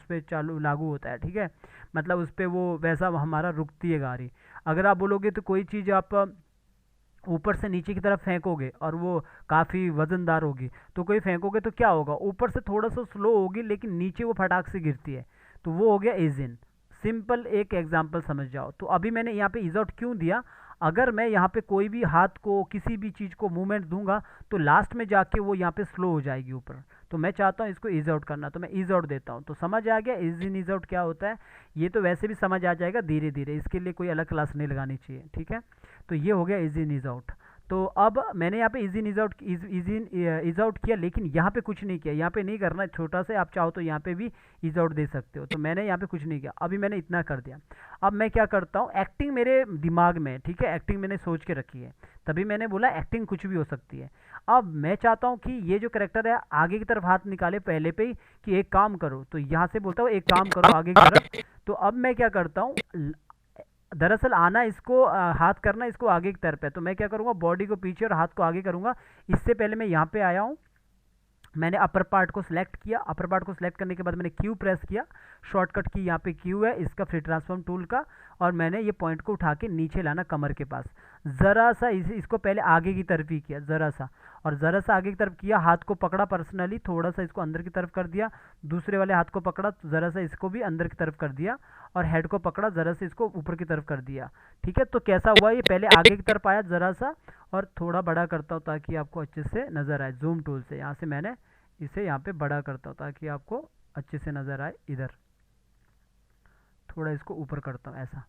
पे चालू लागू होता है, ठीक है, मतलब उस पर वो वैसा हमारा रुकती है गाड़ी। अगर आप बोलोगे तो कोई चीज़ आप ऊपर से नीचे की तरफ फेंकोगे और वो काफ़ी वजनदार होगी, तो कोई फेंकोगे तो क्या होगा, ऊपर से थोड़ा सा स्लो होगी लेकिन नीचे वो फटाक से गिरती है, तो वो हो गया ईज इन। सिंपल एक एग्जांपल समझ जाओ। तो अभी मैंने यहाँ पे ईज आउट क्यों दिया, अगर मैं यहाँ पे कोई भी हाथ को किसी भी चीज़ को मूवमेंट दूंगा तो लास्ट में जाके वो यहाँ पे स्लो हो जाएगी ऊपर, तो मैं चाहता हूँ इसको ईज आउट करना, तो मैं ईज आउट देता हूँ। तो समझ आ गया ईज इन ईज आउट क्या होता है। ये तो वैसे भी समझ आ जाएगा धीरे धीरे, इसके लिए कोई अलग क्लास नहीं लगानी चाहिए, ठीक है। तो ये हो गया ईज इन ईज आउट। तो अब मैंने यहाँ पे इज इन इज आउट किया, लेकिन यहाँ पे कुछ नहीं किया, यहाँ पे नहीं करना, छोटा से आप चाहो तो यहाँ पे भी इज आउट दे सकते हो। तो मैंने यहाँ पे कुछ नहीं किया, अभी मैंने इतना कर दिया। अब मैं क्या करता हूँ, एक्टिंग मेरे दिमाग में, ठीक है, एक्टिंग मैंने सोच के रखी है, तभी मैंने बोला एक्टिंग कुछ भी हो सकती है। अब मैं चाहता हूँ कि ये जो करेक्टर है आगे की तरफ हाथ निकाले पहले पे ही कि एक काम करो, तो यहाँ से बोलता हूँ एक काम करो आगे की तरफ। तो अब मैं क्या करता हूँ, दरअसल आना इसको हाथ करना इसको आगे की तरफ है, तो मैं क्या करूँगा, बॉडी को पीछे और हाथ को आगे करूँगा। इससे पहले मैं यहाँ पे आया हूँ मैंने अपर पार्ट को सिलेक्ट किया, अपर पार्ट को सिलेक्ट करने के बाद मैंने क्यू प्रेस किया, शॉर्टकट की यहाँ पे क्यू है इसका फ्री ट्रांसफॉर्म टूल का, और मैंने ये पॉइंट को उठा के नीचे लाना कमर के पास, ज़रा सा इसको पहले आगे की तरफ ही किया ज़रा सा, और ज़रा सा आगे की तरफ किया, हाथ को पकड़ा पर्सनली, थोड़ा सा इसको अंदर की तरफ कर दिया, दूसरे वाले हाथ को पकड़ा ज़रा सा इसको भी अंदर की तरफ कर दिया, और हेड को पकड़ा ज़रा से इसको ऊपर की तरफ कर दिया। ठीक है, तो कैसा हुआ, ये पहले आगे की तरफ आया ज़रा सा, और थोड़ा बड़ा करता हूँ ताकि आपको अच्छे से नज़र आए, जूम टूल से यहाँ से मैंने इसे यहाँ पे बड़ा करता हूँ ताकि आपको अच्छे से नज़र आए, इधर थोड़ा इसको ऊपर करता हूँ ऐसा।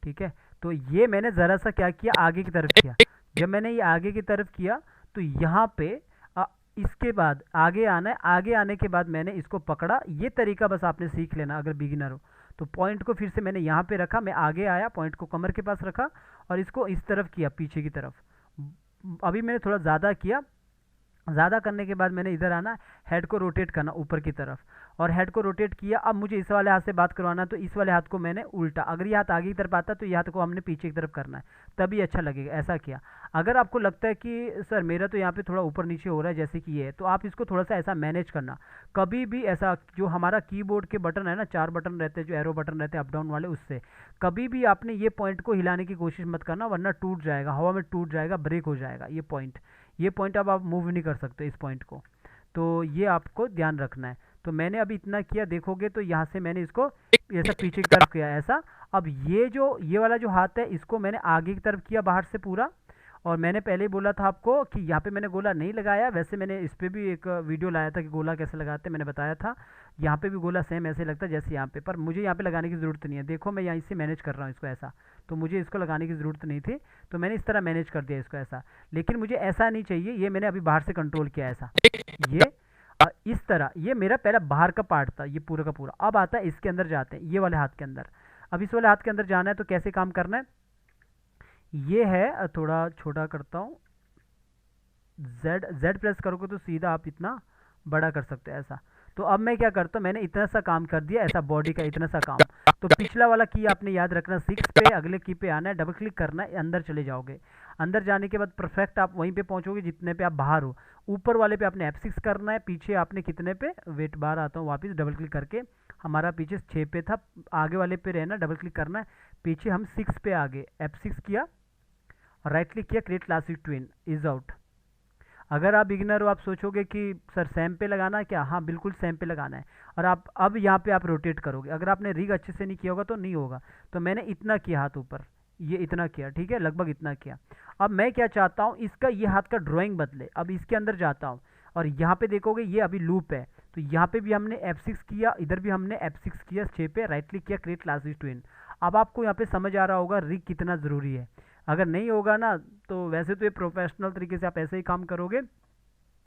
ठीक है, तो ये मैंने ज़रा सा क्या किया, आगे की तरफ किया। जब मैंने ये आगे की तरफ किया तो यहाँ पे इसके बाद आगे आना है, आगे आने के बाद मैंने इसको पकड़ा, ये तरीका बस आपने सीख लेना अगर बिगिनर हो तो। पॉइंट को फिर से मैंने यहाँ पे रखा, मैं आगे आया, पॉइंट को कमर के पास रखा और इसको इस तरफ किया पीछे की तरफ। अभी मैंने थोड़ा ज़्यादा किया, ज़्यादा करने के बाद मैंने इधर आना, हेड को रोटेट करना ऊपर की तरफ, और हेड को रोटेट किया। अब मुझे इस वाले हाथ से बात करवाना, तो इस वाले हाथ को मैंने उल्टा, अगर ये हाथ आगे की तरफ आता तो ये हाथ को हमने पीछे की तरफ करना है, तभी अच्छा लगेगा, ऐसा किया। अगर आपको लगता है कि सर मेरा तो यहाँ पे थोड़ा ऊपर नीचे हो रहा है जैसे कि ये है, तो आप इसको थोड़ा सा ऐसा मैनेज करना। कभी भी ऐसा, जो हमारा कीबोर्ड के बटन है ना, 4 बटन रहते हैं जो एरो बटन रहते हैं अप डाउन वाले, उससे कभी भी आपने ये पॉइंट को हिलाने की कोशिश मत करना, वरना टूट जाएगा, हवा में टूट जाएगा, ब्रेक हो जाएगा ये पॉइंट अब आप मूव नहीं कर सकते इस पॉइंट को, तो ये आपको ध्यान रखना है। तो मैंने अभी इतना किया, देखोगे तो यहाँ से मैंने इसको ऐसा पीछे की तरफ किया ऐसा। अब ये वाला जो हाथ है इसको मैंने आगे की तरफ किया बाहर से पूरा, और मैंने पहले ही बोला था आपको कि यहाँ पे मैंने गोला नहीं लगाया, वैसे मैंने इस पर भी एक वीडियो लाया था कि गोला कैसे लगाते हैं, मैंने बताया था। यहाँ पे भी गोला सेम ऐसे लगता है जैसे यहाँ पे, पर मुझे यहाँ पे लगाने की ज़रूरत नहीं है, देखो मैं यहाँ से मैनेज कर रहा हूँ इसको ऐसा, तो मुझे इसको लगाने की ज़रूरत नहीं थी, तो मैंने इस तरह मैनेज कर दिया इसको ऐसा। लेकिन मुझे ऐसा नहीं चाहिए, ये मैंने अभी बाहर से कंट्रोल किया ऐसा, ये इस तरह, ये मेरा पहला बाहर का पार्ट था ये पूरा का पूरा। अब आता है इसके अंदर जाते हैं, ये वाले हाथ के अंदर। अब इस वाले हाथ के अंदर जाना है तो कैसे काम करना है, ये है, थोड़ा छोटा करता हूँ, जेड प्रेस करोगे तो सीधा आप इतना बड़ा कर सकते हैं ऐसा। तो अब मैं क्या करता हूँ, मैंने इतना सा काम कर दिया ऐसा, बॉडी का इतना सा काम। तो पिछला वाला की आपने याद रखना, 6 पे, अगले की पे आना है, डबल क्लिक करना है, अंदर चले जाओगे। अंदर जाने के बाद परफेक्ट आप वहीं पे पहुंचोगे जितने पे आप बाहर हो। ऊपर वाले पे आपने F6 करना है, पीछे आपने कितने पे, वेट बाहर आता हूँ वापस, डबल क्लिक करके, हमारा पीछे 6 पे था, आगे वाले पे रहना, डबल क्लिक करना है, पीछे हम 6 पे आ गए, F6 किया, राइट क्लिक किया, create classic twin, is out. अगर आप बिगिनर हो, आप सोचोगे कि सर सैम पे लगाना है क्या, हाँ बिल्कुल सैम पे लगाना है। और आप अब यहाँ पे आप रोटेट करोगे, अगर आपने रिग अच्छे से नहीं किया होगा तो नहीं होगा। तो मैंने इतना किया हाथ ऊपर, ये इतना किया, ठीक है, लगभग इतना किया। अब मैं क्या चाहता हूँ, इसका ये हाथ का ड्राइंग बदले। अब इसके अंदर जाता हूँ और यहाँ पे देखोगे ये अभी लूप है, तो यहाँ पे भी हमने F6 किया, इधर भी हमने F6 किया, 6 पे राइट क्लिक किया, क्रिएट क्लासिक ट्विन। अब आपको यहाँ पे समझ आ रहा होगा रिग कितना ज़रूरी है। अगर नहीं होगा ना, तो वैसे तो ये प्रोफेशनल तरीके से आप ऐसे ही काम करोगे,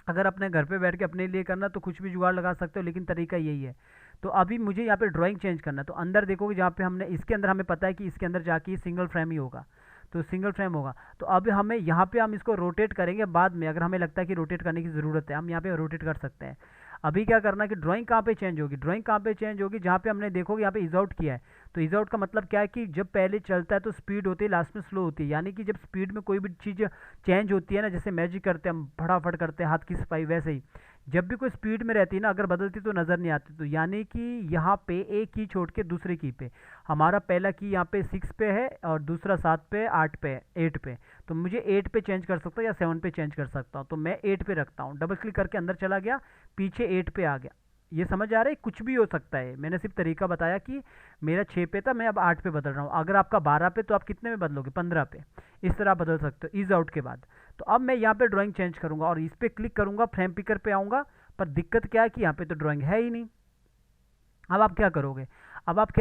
अगर अपने घर पे बैठ के अपने लिए करना तो कुछ भी जुगाड़ लगा सकते हो, लेकिन तरीका यही है। तो अभी मुझे यहाँ पे ड्राइंग चेंज करना है, तो अंदर देखोगे जहाँ पे हमने, इसके अंदर हमें पता है कि इसके अंदर जाके सिंगल फ्रेम ही होगा, तो सिंगल फ्रेम होगा। तो अब हमें यहाँ पे हम इसको रोटेट करेंगे बाद में, अगर हमें लगता है कि रोटेट करने की ज़रूरत है, हम यहाँ पे रोटेट कर सकते हैं। अभी क्या करना है कि ड्राइंग कहाँ पे चेंज होगी, ड्राइंग कहाँ पे चेंज होगी, जहाँ पे हमने देखोगे यहाँ पे इज आउट किया है। तो इज आउट का मतलब क्या है कि जब पहले चलता है तो स्पीड होती है, लास्ट में स्लो होती है। यानी कि जब स्पीड में कोई भी चीज़ चेंज होती है ना, जैसे मैजिक करते हैं हम, फटाफट करते हैं हाथ की सफाई, वैसे ही जब भी कोई स्पीड में रहती है ना, अगर बदलती तो नज़र नहीं आती। तो यानी कि यहाँ पे एक की छोड़ के दूसरे की पे, हमारा पहला की यहाँ पे 6 पे है और दूसरा 7 पे, 8 पे, 8 पे। तो मुझे 8 पे चेंज कर सकता हूँ या 7 पे चेंज कर सकता हूँ, तो मैं 8 पे रखता हूँ। डबल क्लिक करके अंदर चला गया, पीछे 8 पे आ गया। ये समझ आ रहा है, कुछ भी हो सकता है, मैंने सिर्फ तरीका बताया कि मेरा 6 पे था, मैं अब 8 पे बदल रहा हूँ। अगर आपका 12 पे, तो आप कितने में बदलोगे, 15 पे, इस तरह बदल सकते हो ईज आउट के बाद। तो अब मैं यहाँ पे ड्राइंग चेंज करूँगा और इस पर क्लिक करूँगा, फ्रेम पिकर पे आऊँगा, पर दिक्कत क्या है कि यहाँ पे तो ड्राइंग है ही नहीं। अब आप क्या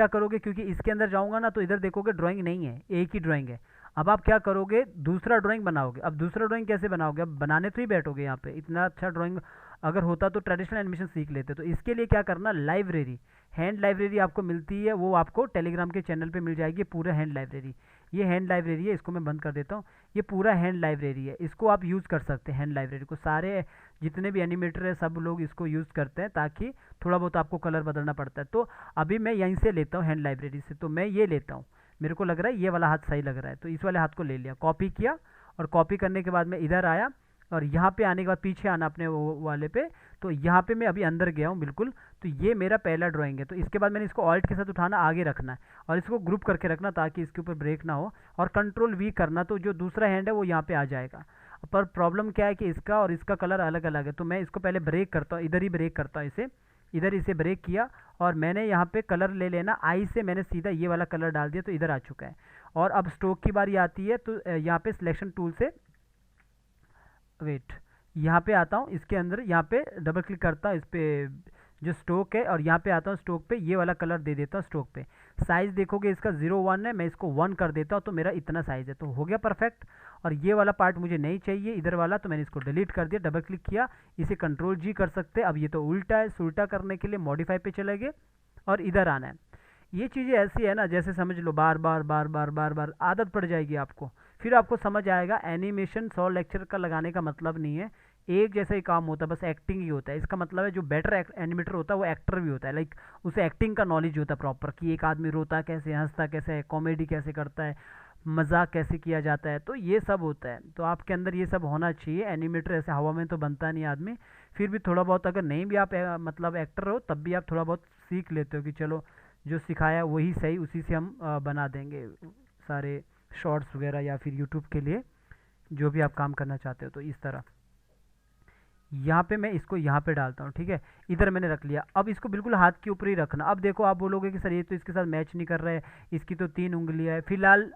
करोगे, क्योंकि इसके अंदर जाऊँगा ना, तो इधर देखोगे ड्राइंग नहीं है, एक ही ड्राइंग है। अब आप क्या करोगे, दूसरा ड्राइंग बनाओगे। अब दूसरा ड्राइंग कैसे बनाओगे, अब बनाने तो ही बैठोगे यहाँ पे, इतना अच्छा ड्राइंग अगर होता तो ट्रेडिशनल एनिमेशन सीख लेते। तो इसके लिए क्या करना, लाइब्रेरी, हैंड लाइब्रेरी आपको मिलती है, वो आपको टेलीग्राम के चैनल पे मिल जाएगी, पूरा हैंड लाइब्रेरी। ये हैंड लाइब्रेरी है, इसको मैं बंद कर देता हूँ। ये पूरा हैंड लाइब्रेरी है, इसको आप यूज़ कर सकते हैं। हैंड लाइब्रेरी को सारे जितने भी एनिमेटर है सब लोग इसको यूज़ करते हैं, ताकि थोड़ा बहुत आपको कलर बदलना पड़ता है। तो अभी मैं यहीं से लेता हूँ हैंड लाइब्रेरी से, तो मैं ये लेता हूँ, मेरे को लग रहा है ये वाला हाथ सही लग रहा है, तो इस वाले हाथ को ले लिया, कॉपी किया, और कॉपी करने के बाद मैं इधर आया, और यहाँ पे आने के बाद पीछे आना अपने वो वाले पे, तो यहाँ पे मैं अभी अंदर गया हूँ बिल्कुल। तो ये मेरा पहला ड्राइंग है। तो इसके बाद मैंने इसको ऑल्ट के साथ उठाना, आगे रखना है और इसको ग्रुप करके रखना ताकि इसके ऊपर ब्रेक ना हो, और कंट्रोल वी करना, तो जो दूसरा हैंड है वो यहाँ पे आ जाएगा। पर प्रॉब्लम क्या है कि इसका और इसका कलर अलग अलग है, तो मैं इसको पहले ब्रेक करता हूँ, इधर ही ब्रेक करता हूँ इसे, इधर इसे ब्रेक किया और मैंने यहाँ पे कलर ले लेना, आई से मैंने सीधा ये वाला कलर डाल दिया तो इधर आ चुका है। और अब स्ट्रोक की बारी आती है, तो यहाँ पे सिलेक्शन टूल से वेट यहाँ पे आता हूँ, इसके अंदर यहाँ पे डबल क्लिक करता हूँ इस पे जो स्ट्रोक है, और यहाँ पे आता हूँ स्ट्रोक पे, ये वाला कलर दे देता हूँ स्ट्रोक पे। साइज़ देखोगे इसका 0.1 है, मैं इसको 1 कर देता हूँ तो मेरा इतना साइज़ है, तो हो गया परफेक्ट। और ये वाला पार्ट मुझे नहीं चाहिए इधर वाला, तो मैंने इसको डिलीट कर दिया, डबल क्लिक किया, इसे कंट्रोल जी कर सकते हैं। अब ये तो उल्टा है, उल्टा करने के लिए मॉडिफाई पे चले गए और इधर आना है। ये चीज़ें ऐसी है ना, जैसे समझ लो बार बार बार बार बार बार आदत पड़ जाएगी आपको, फिर आपको समझ आएगा। एनिमेशन 100 लेक्चर का लगाने का मतलब नहीं है, एक जैसा ही काम होता है, बस एक्टिंग ही होता है। इसका मतलब है जो बेटर एनिमेटर होता है वो एक्टर भी होता है, लाइक उसे एक्टिंग का नॉलेज होता है प्रॉपर, कि एक आदमी रोता कैसे, हंसता कैसे है, कॉमेडी कैसे करता है, मजाक कैसे किया जाता है, तो ये सब होता है। तो आपके अंदर ये सब होना चाहिए। एनिमेटर ऐसे हवा में तो बनता नहीं आदमी, फिर भी थोड़ा बहुत, अगर नहीं भी आप मतलब एक्टर हो तब भी आप थोड़ा बहुत सीख लेते हो कि चलो जो सिखाया वही सही, उसी से हम बना देंगे सारे शॉर्ट्स वगैरह या फिर यूट्यूब के लिए जो भी आप काम करना चाहते हो। तो इस तरह यहाँ पे मैं इसको यहाँ पे डालता हूँ, ठीक है, इधर मैंने रख लिया। अब इसको बिल्कुल हाथ के ऊपर ही रखना। अब देखो आप बोलोगे कि सर ये तो इसके साथ मैच नहीं कर रहा है, इसकी तो 3 उंगलियाँ है। फिलहाल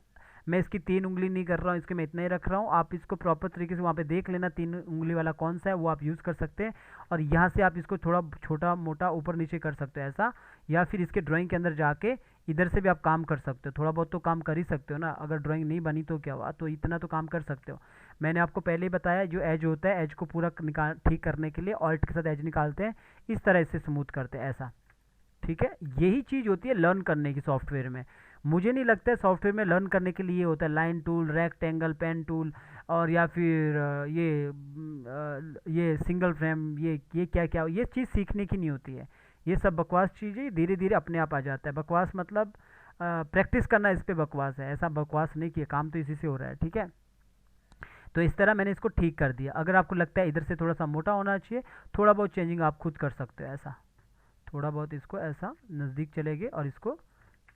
मैं इसकी 3 उंगली नहीं कर रहा हूँ, इसके मैं इतना ही रख रहा हूँ। आप इसको प्रॉपर तरीके से वहाँ पे देख लेना 3 उंगली वाला कौन सा है, वो आप यूज़ कर सकते हैं। और यहाँ से आप इसको थोड़ा छोटा मोटा ऊपर नीचे कर सकते हो ऐसा, या फिर इसके ड्राइंग के अंदर जाके इधर से भी आप काम कर सकते हो। थोड़ा बहुत तो काम कर ही सकते हो ना, अगर ड्राइंग नहीं बनी तो क्या हुआ, तो इतना तो काम कर सकते हो। मैंने आपको पहले ही बताया, जो एज होता है, एज को पूरा निकाल ठीक करने के लिए ऑल्ट के साथ एज निकालते हैं, इस तरह इसे स्मूथ करते हैं ऐसा, ठीक है। यही चीज़ होती है लर्न करने की सॉफ्टवेयर में। मुझे नहीं लगता है सॉफ्टवेयर में लर्न करने के लिए होता है line tool, rectangle, pen tool, और या फिर ये सिंगल फ्रेम, ये क्या क्या, ये चीज़ सीखने की नहीं होती है। ये सब बकवास चीज़ें धीरे धीरे अपने आप आ जाता है। बकवास मतलब प्रैक्टिस करना, इस पर बकवास है, ऐसा बकवास नहीं किया, काम तो इसी से हो रहा है, ठीक है। तो इस तरह मैंने इसको ठीक कर दिया। अगर आपको लगता है इधर से थोड़ा सा मोटा होना चाहिए, थोड़ा बहुत चेंजिंग आप खुद कर सकते हो ऐसा, थोड़ा बहुत इसको ऐसा नज़दीक चले गए और इसको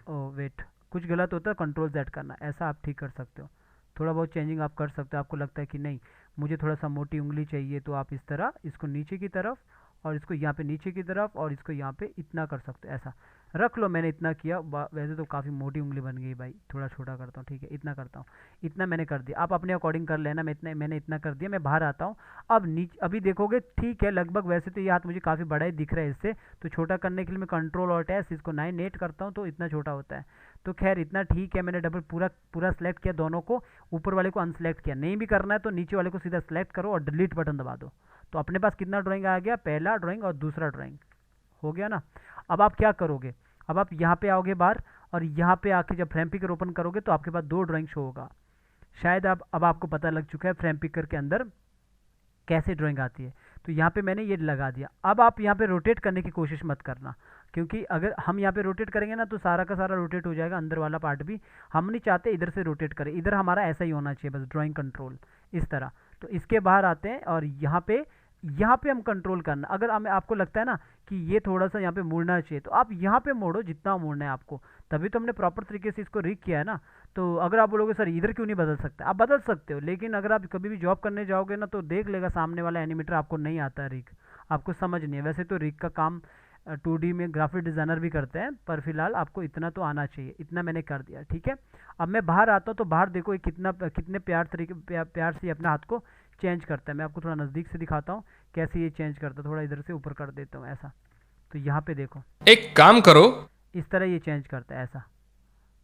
वेट, कुछ गलत होता है कंट्रोल Z करना, ऐसा आप ठीक कर सकते हो। थोड़ा बहुत चेंजिंग आप कर सकते हो। आपको लगता है कि नहीं मुझे थोड़ा सा मोटी उंगली चाहिए, तो आप इस तरह इसको नीचे की तरफ और इसको यहाँ पे नीचे की तरफ और इसको यहाँ पे इतना कर सकते हो, ऐसा रख लो। मैंने इतना किया, वैसे तो काफ़ी मोटी उंगली बन गई भाई, थोड़ा छोटा करता हूँ, ठीक है, इतना करता हूँ, इतना मैंने कर दिया। आप अपने अकॉर्डिंग कर लेना। मैंने इतना कर दिया। मैं बाहर आता हूँ। अब नीचे अभी देखोगे ठीक है लगभग, वैसे तो ये हाथ मुझे काफ़ी बड़ा ही दिख रहा है इससे, तो छोटा करने के लिए मैं कंट्रोल और S इसको 9 8 करता हूँ तो इतना छोटा होता है। तो खैर इतना ठीक है। मैंने डबल पूरा सेलेक्ट किया, दोनों को, ऊपर वाले को अनसेलेक्ट किया। नहीं भी करना है तो नीचे वाले को सीधा सेलेक्ट करो और डिलीट बटन दबा दो, तो अपने पास कितना ड्राइंग आ गया, पहला ड्राइंग और दूसरा ड्राइंग हो गया ना। अब आप क्या करोगे, अब आप यहाँ पे आओगे बाहर, और यहाँ पे आके जब फ्रेम पिकर ओपन करोगे तो आपके पास 2 ड्राइंग शो होगा। शायद अब आपको पता लग चुका है फ्रेम पिकर के अंदर कैसे ड्राइंग आती है। तो यहाँ पे मैंने ये लगा दिया। अब आप यहाँ पे रोटेट करने की कोशिश मत करना, क्योंकि अगर हम यहाँ पे रोटेट करेंगे ना तो सारा का सारा रोटेट हो जाएगा, अंदर वाला पार्ट भी। हम नहीं चाहते इधर से रोटेट करें, इधर हमारा ऐसा ही होना चाहिए बस, ड्राइंग कंट्रोल इस तरह। तो इसके बाहर आते हैं और यहाँ पे हम कंट्रोल करना। अगर हमें आपको लगता है ना कि ये थोड़ा सा यहाँ पे मुड़ना चाहिए, तो आप यहाँ पे मोड़ो जितना मुड़ना है आपको, तभी तो हमने प्रॉपर तरीके से इसको रिग किया है ना। तो अगर आप बोलोगे सर इधर क्यों नहीं बदल सकते, आप बदल सकते हो, लेकिन अगर आप कभी भी जॉब करने जाओगे ना तो देख लेगा सामने वाला एनिमेटर आपको नहीं आता है रिग, आपको समझ नहीं है। वैसे तो रिग का काम 2D में ग्राफिक डिज़ाइनर भी करते हैं, पर फिलहाल आपको इतना तो आना चाहिए। इतना मैंने कर दिया, ठीक है। अब मैं बाहर आता हूँ, तो बाहर देखो ये कितने प्यार से अपने हाथ को चेंज करता है। मैं आपको थोड़ा नज़दीक से दिखाता हूँ कैसे ये चेंज करता है। थोड़ा इधर से ऊपर कर देता हूँ ऐसा, तो यहाँ पे देखो एक काम करो, इस तरह ये चेंज करता है ऐसा।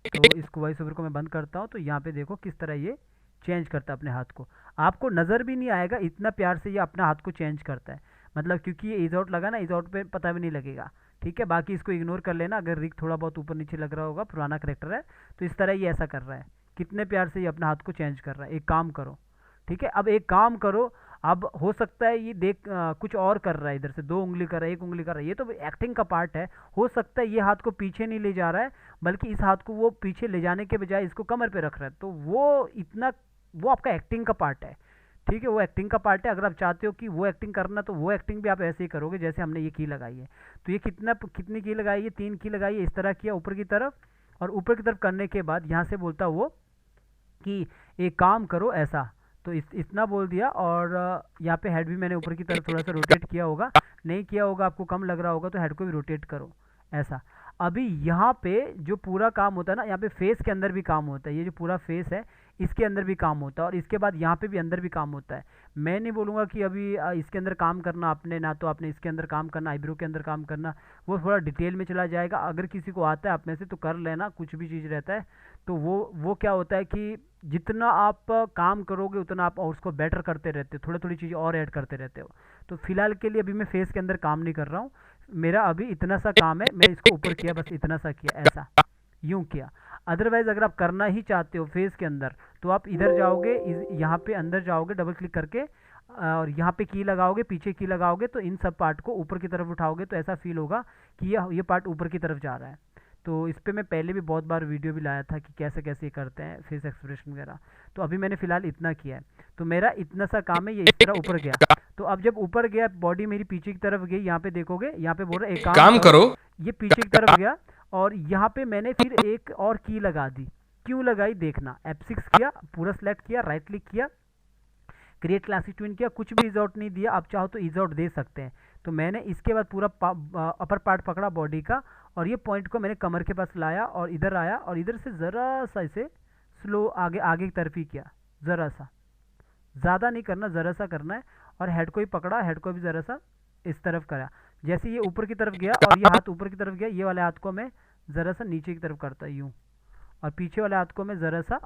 तो इसको वॉइस ओवर को मैं बंद करता हूँ, तो यहाँ पे देखो किस तरह ये चेंज करता है अपने हाथ को। आपको नज़र भी नहीं आएगा, इतना प्यार से ये अपना हाथ को चेंज करता है। मतलब क्योंकि ये इज आउट लगा ना, इज आउट पे पता भी नहीं लगेगा, ठीक है। बाकी इसको इग्नोर कर लेना, अगर रिग थोड़ा बहुत ऊपर नीचे लग रहा होगा, पुराना करेक्टर है, तो इस तरह ये ऐसा कर रहा है। कितने प्यार से ये अपना हाथ को चेंज कर रहा है। एक काम करो, ठीक है, अब एक काम करो, अब हो सकता है ये देख कुछ और कर रहा है, इधर से 2 उंगली कर रहा है, 1 उंगली कर रहा है, ये तो एक्टिंग का पार्ट है। हो सकता है ये हाथ को पीछे नहीं ले जा रहा है, बल्कि इस हाथ को वो पीछे ले जाने के बजाय इसको कमर पे रख रहा है, तो वो आपका एक्टिंग का पार्ट है, ठीक है, वो एक्टिंग का पार्ट है। अगर आप चाहते हो कि वो एक्टिंग करना तो वो एक्टिंग भी आप ऐसे ही करोगे जैसे हमने ये की लगाई है। तो ये कितनी की लगाई है, 3 की लगाई है, इस तरह किया ऊपर की तरफ। और ऊपर की तरफ करने के बाद यहाँ से बोलता वो कि एक काम करो ऐसा, तो इतना बोल दिया। और यहाँ पे हेड भी मैंने ऊपर की तरफ थोड़ा सा रोटेट किया होगा, नहीं किया होगा आपको कम लग रहा होगा तो हेड को भी रोटेट करो ऐसा। अभी यहाँ पे जो पूरा काम होता है ना, यहाँ पे फेस के अंदर भी काम होता है, ये जो पूरा फेस है इसके अंदर भी काम होता है, और इसके बाद यहाँ पे भी अंदर भी काम होता है। मैं नहीं बोलूँगा कि अभी इसके अंदर काम करना आपने, ना तो आपने इसके अंदर काम करना, आईब्रो के अंदर काम करना, वो थोड़ा डिटेल में चला जाएगा। अगर किसी को आता है आप में से तो कर लेना, कुछ भी चीज़ रहता है तो वो क्या होता है कि जितना आप काम करोगे उतना आप और उसको बेटर करते रहते हो, थोड़ी थोड़ी चीज़ें और ऐड करते रहते हो। तो फिलहाल के लिए अभी मैं फेस के अंदर काम नहीं कर रहा हूँ, मेरा अभी इतना सा काम है, मैं इसको ऊपर किया, बस इतना सा किया ऐसा, यूं किया। अदरवाइज अगर आप करना ही चाहते हो फेस के अंदर तो आप इधर जाओगे, यहाँ पे अंदर जाओगे डबल क्लिक करके, और यहाँ पे की लगाओगे, पीछे की लगाओगे, तो इन सब पार्ट को ऊपर की तरफ उठाओगे तो ऐसा फील होगा कि ये पार्ट ऊपर की तरफ जा रहा है। तो इस पर मैं पहले भी बहुत बार वीडियो भी लाया था कि कैसे कैसे ये करते हैं फेस एक्सप्रेशन वगैरह। तो अभी मैंने फिलहाल इतना किया है, तो मेरा इतना सा काम है, ये इस तरह ऊपर गया। तो अब जब ऊपर गया, बॉडी मेरी पीछे की तरफ गई, यहाँ पे देखोगे, यहाँ पे बोल रहा है एक काम करो। ये पीछे की तरफ गया, और यहाँ पे मैंने फिर एक और की लगा दी। क्यों लगाई देखना, F6 किया, पूरा सेलेक्ट किया, राइट क्लिक किया, क्रिएट क्लासिक ट्विन किया, कुछ भी इज आउट नहीं दिया, आप चाहो तो इज आउट दे सकते हैं। तो मैंने इसके बाद पूरा अपर पार्ट पकड़ा बॉडी का, और ये पॉइंट को मैंने कमर के पास लाया और इधर आया, और इधर से ज़रा सा इसे स्लो आगे आगे की तरफ ही किया, ज़रा सा, ज़्यादा नहीं करना, ज़रा सा करना है। और हेड को ही पकड़ा, हेड को भी ज़रा सा इस तरफ करा। जैसे ये ऊपर की तरफ गया और ये हाथ ऊपर की तरफ गया, ये वाले हाथ को मैं ज़रा सा नीचे की तरफ करता यूँ, और पीछे वाले हाथ को मैं ज़रा सा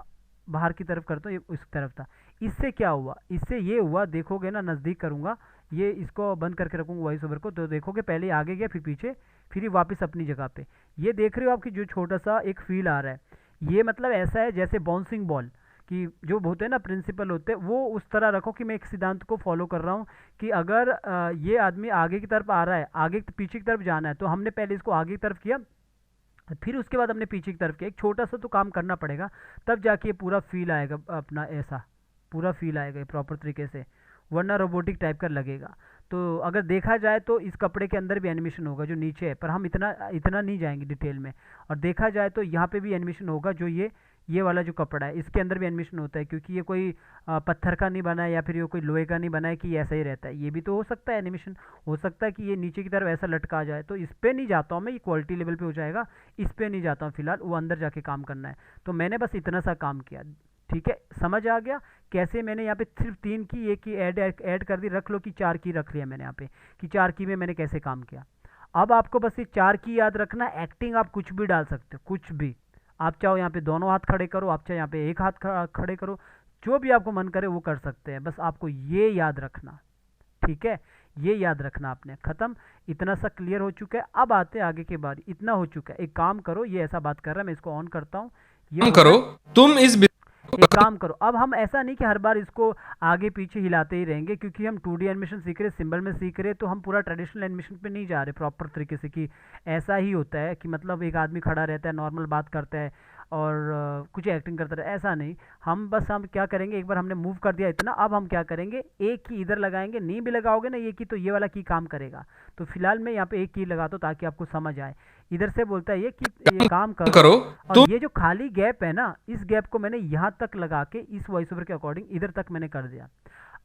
बाहर की तरफ करता हूँ, ये उस तरफ था। इससे क्या हुआ, इससे ये हुआ, देखोगे ना, नज़दीक करूँगा, ये इसको बंद करके रखूँगा वॉइस ओवर को, तो देखोगे पहले आगे गया, फिर पीछे, फिर ये वापस अपनी जगह पे। ये देख रहे हो आपकी जो छोटा सा एक फील आ रहा है, ये मतलब ऐसा है जैसे बाउंसिंग बॉल कि जो होते हैं ना प्रिंसिपल होते हैं, वो उस तरह रखो कि मैं एक सिद्धांत को फॉलो कर रहा हूँ कि अगर ये आदमी आगे की तरफ आ रहा है, आगे पीछे की तरफ जाना है, तो हमने पहले इसको आगे की तरफ किया, फिर उसके बाद हमने पीछे की तरफ किया। एक छोटा सा तो काम करना पड़ेगा, तब जाके ये पूरा फील आएगा, अपना ऐसा पूरा फील आएगा प्रॉपर तरीके से, वरना रोबोटिक टाइप का लगेगा। तो अगर देखा जाए तो इस कपड़े के अंदर भी एनिमेशन होगा जो नीचे है, पर हम इतना इतना नहीं जाएंगे डिटेल में। और देखा जाए तो यहाँ पे भी एनिमेशन होगा, जो ये वाला जो कपड़ा है इसके अंदर भी एनिमेशन होता है, क्योंकि ये कोई पत्थर का नहीं बना है या फिर ये कोई लोहे का नहीं बना है कि ऐसा ही रहता है। ये भी तो हो सकता है एनिमेशन, हो सकता है कि ये नीचे की तरफ ऐसा लटका जाए। तो इस पर नहीं जाता हूँ मैं, ये क्वालिटी लेवल पे हो जाएगा, इस पर नहीं जाता हूँ फिलहाल, वो अंदर जाके काम करना है। तो मैंने बस इतना सा काम किया, ठीक है, समझ आ गया कैसे मैंने यहाँ पे सिर्फ 3 की, एक की ऐड कर दी, रख लो कि 4 की रख लिया मैंने यहाँ पे कि 4 की में मैंने कैसे काम किया। अब आपको बस ये 4 की याद रखना, एक्टिंग आप कुछ भी डाल सकते हो, कुछ भी। आप चाहो यहाँ पे दोनों हाथ खड़े करो, आप चाहे यहाँ पे एक हाथ खड़े करो, जो भी आपको मन करे वो कर सकते हैं, बस आपको ये याद रखना, ठीक है, ये याद रखना। आपने खत्म, इतना सा क्लियर हो चुका है। अब आते हैं आगे के बारे, इतना हो चुका है, एक काम करो, ये ऐसा बात कर रहा है, मैं इसको ऑन करता हूँ, ये करो तुम इस एक काम करो। अब हम ऐसा नहीं कि हर बार इसको आगे पीछे हिलाते ही रहेंगे, क्योंकि हम 2D एनिमेशन सीख रहे, सिंबल में सीख रहे, तो हम पूरा ट्रेडिशनल एनिमेशन पे नहीं जा रहे प्रॉपर तरीके से कि ऐसा ही होता है कि मतलब एक आदमी खड़ा रहता है, नॉर्मल बात करता है और कुछ एक्टिंग करता है, ऐसा नहीं। हम क्या करेंगे, एक बार हमने मूव कर दिया इतना, अब हम क्या करेंगे, एक की इधर लगाएंगे, नहीं भी लगाओगे ना ये की तो ये वाला की काम करेगा। तो फिलहाल मैं यहाँ पे एक की लगाता हूँ ताकि आपको समझ आए। इधर से बोलता है ये कि ये काम करो, और ये जो खाली गैप है ना, इस गैप को मैंने यहाँ तक लगा के इस वॉइस ओवर के अकॉर्डिंग इधर तक मैंने कर दिया।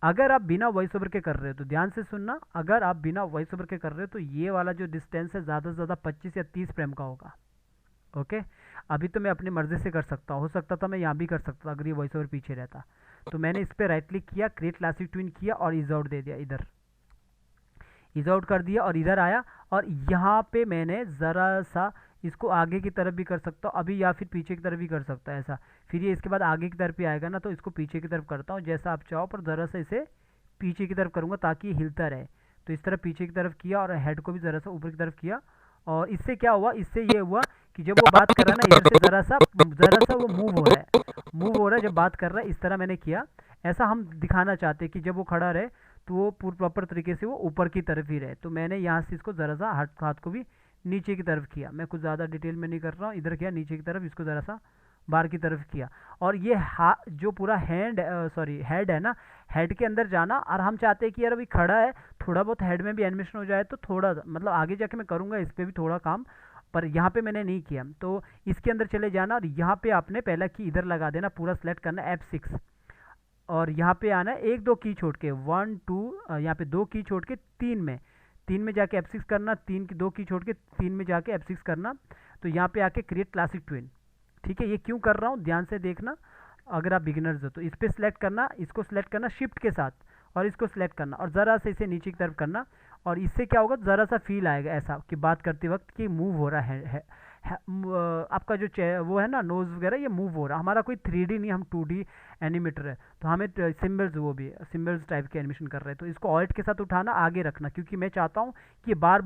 अगर आप बिना वॉइस ओवर के कर रहे हो तो ध्यान से सुनना, अगर आप बिना वॉइस ओवर के कर रहे हो तो ये वाला जो डिस्टेंस है ज़्यादा से ज़्यादा 25 या 30 फ्रेम का होगा। ओके, अभी तो मैं अपनी मर्जी से कर सकता हूँ, हो सकता था मैं यहाँ भी कर सकता था अगर ये वॉइस ओवर पीछे रहता। तो मैंने इस पर राइट क्लिक किया, क्रिएट क्लासिक ट्विन किया और इज आउट दे दिया, इधर इज आउट कर दिया और इधर आया। और यहाँ पे मैंने ज़रा सा इसको आगे की तरफ भी कर सकता हूँ अभी, या फिर पीछे की तरफ भी कर सकता है ऐसा। फिर ये इसके बाद आगे की तरफ ही आएगा ना, तो इसको पीछे की तरफ करता हूँ जैसा आप चाहो, पर ज़रा सा इसे पीछे की तरफ करूँगा ताकि ये हिलता रहे। तो इस तरह पीछे की तरफ किया और हेड को भी ज़रा सा ऊपर की तरफ किया। और इससे क्या हुआ, इससे ये हुआ कि जब वो बात कर रहा है ना, इधर से ज़रा सा वो मूव हो रहा है जब बात कर रहा है, इस तरह मैंने किया। ऐसा हम दिखाना चाहते हैं कि जब वो खड़ा रहे तो वो प्रॉपर तरीके से वो ऊपर की तरफ ही रहे। तो मैंने यहाँ से इसको ज़रा सा हाथ को भी नीचे की तरफ किया। मैं कुछ ज़्यादा डिटेल में नहीं कर रहा हूँ, इधर किया नीचे की तरफ, इसको ज़रा सा बार की तरफ किया, और ये जो पूरा हेड है ना, हेड के अंदर जाना, और हम चाहते हैं कि यार अभी खड़ा है, थोड़ा बहुत हेड में भी एनिमेशन हो जाए, तो थोड़ा मतलब आगे जाके मैं करूँगा इस पर भी थोड़ा काम, पर यहाँ पे मैंने नहीं किया। तो इसके अंदर चले जाना और यहाँ पे आपने पहला की इधर लगा देना, पूरा सेलेक्ट करना F6, और यहाँ पे आना है एक दो की छोड़ के, 1 2, यहाँ पे दो की छोड़ के तीन में जाके F6 करना, तीन की दो की छोड़ के तीन में जाके F6 करना, तो यहाँ पे आके क्रिएट क्लासिक ट्विन। ठीक है, ये क्यों कर रहा हूँ ध्यान से देखना, अगर आप बिगिनर्स हो तो इस पर सिलेक्ट करना, इसको सिलेक्ट करना शिफ्ट के साथ, और इसको सिलेक्ट करना और ज़रा से इसे नीचे की तरफ करना, और इससे क्या होगा, ज़रा सा फील आएगा ऐसा कि बात करते वक्त कि मूव हो रहा आपका जो वो है ना नोज़ वगैरह, ये मूव हो रहा। हमारा कोई 3D नहीं, हम 2D एनिमेटर है, तो हमें सिम्बल्स, वो भी सिम्बल्स टाइप के एनिमेशन कर रहे हैं, तो इसको ऑल्ट के साथ उठाना, आगे रखना, क्योंकि मैं चाहता हूँ कि बार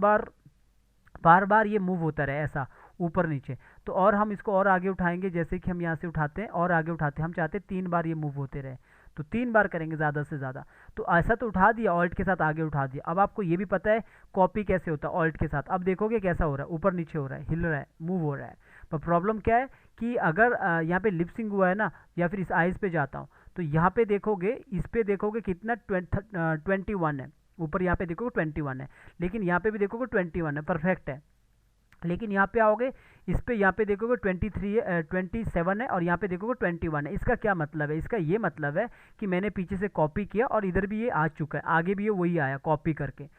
बार ये मूव होता रहे ऐसा ऊपर नीचे। तो और हम इसको और आगे उठाएंगे, जैसे कि हम यहाँ से उठाते हैं और आगे उठाते हैं, हम चाहते हैं 3 बार ये मूव होते रहे, तो 3 बार करेंगे ज़्यादा से ज़्यादा। तो ऐसा तो उठा दिया, ऑल्ट के साथ आगे उठा दिया। अब आपको ये भी पता है कॉपी कैसे होता है ऑल्ट के साथ। अब देखोगे कैसा हो रहा है, ऊपर नीचे हो रहा है, हिल रहा है, मूव हो रहा है। पर प्रॉब्लम क्या है कि अगर यहाँ पे लिपसिंग हुआ है ना, या फिर इस आइज़ पे जाता हूँ, तो यहाँ पे देखोगे, इस पे देखोगे कितना 21 है, ऊपर यहाँ पे देखोगे 21 है, लेकिन यहाँ पे भी देखोगे 21 है, परफेक्ट है। लेकिन यहाँ पे आओगे, इस पे यहाँ पे देखोगे 27 है, और यहाँ पे देखोगे 21 है। इसका क्या मतलब है, इसका ये मतलब है कि मैंने पीछे से कॉपी किया और इधर भी ये आ चुका है, आगे भी ये वही आया कॉपी करके।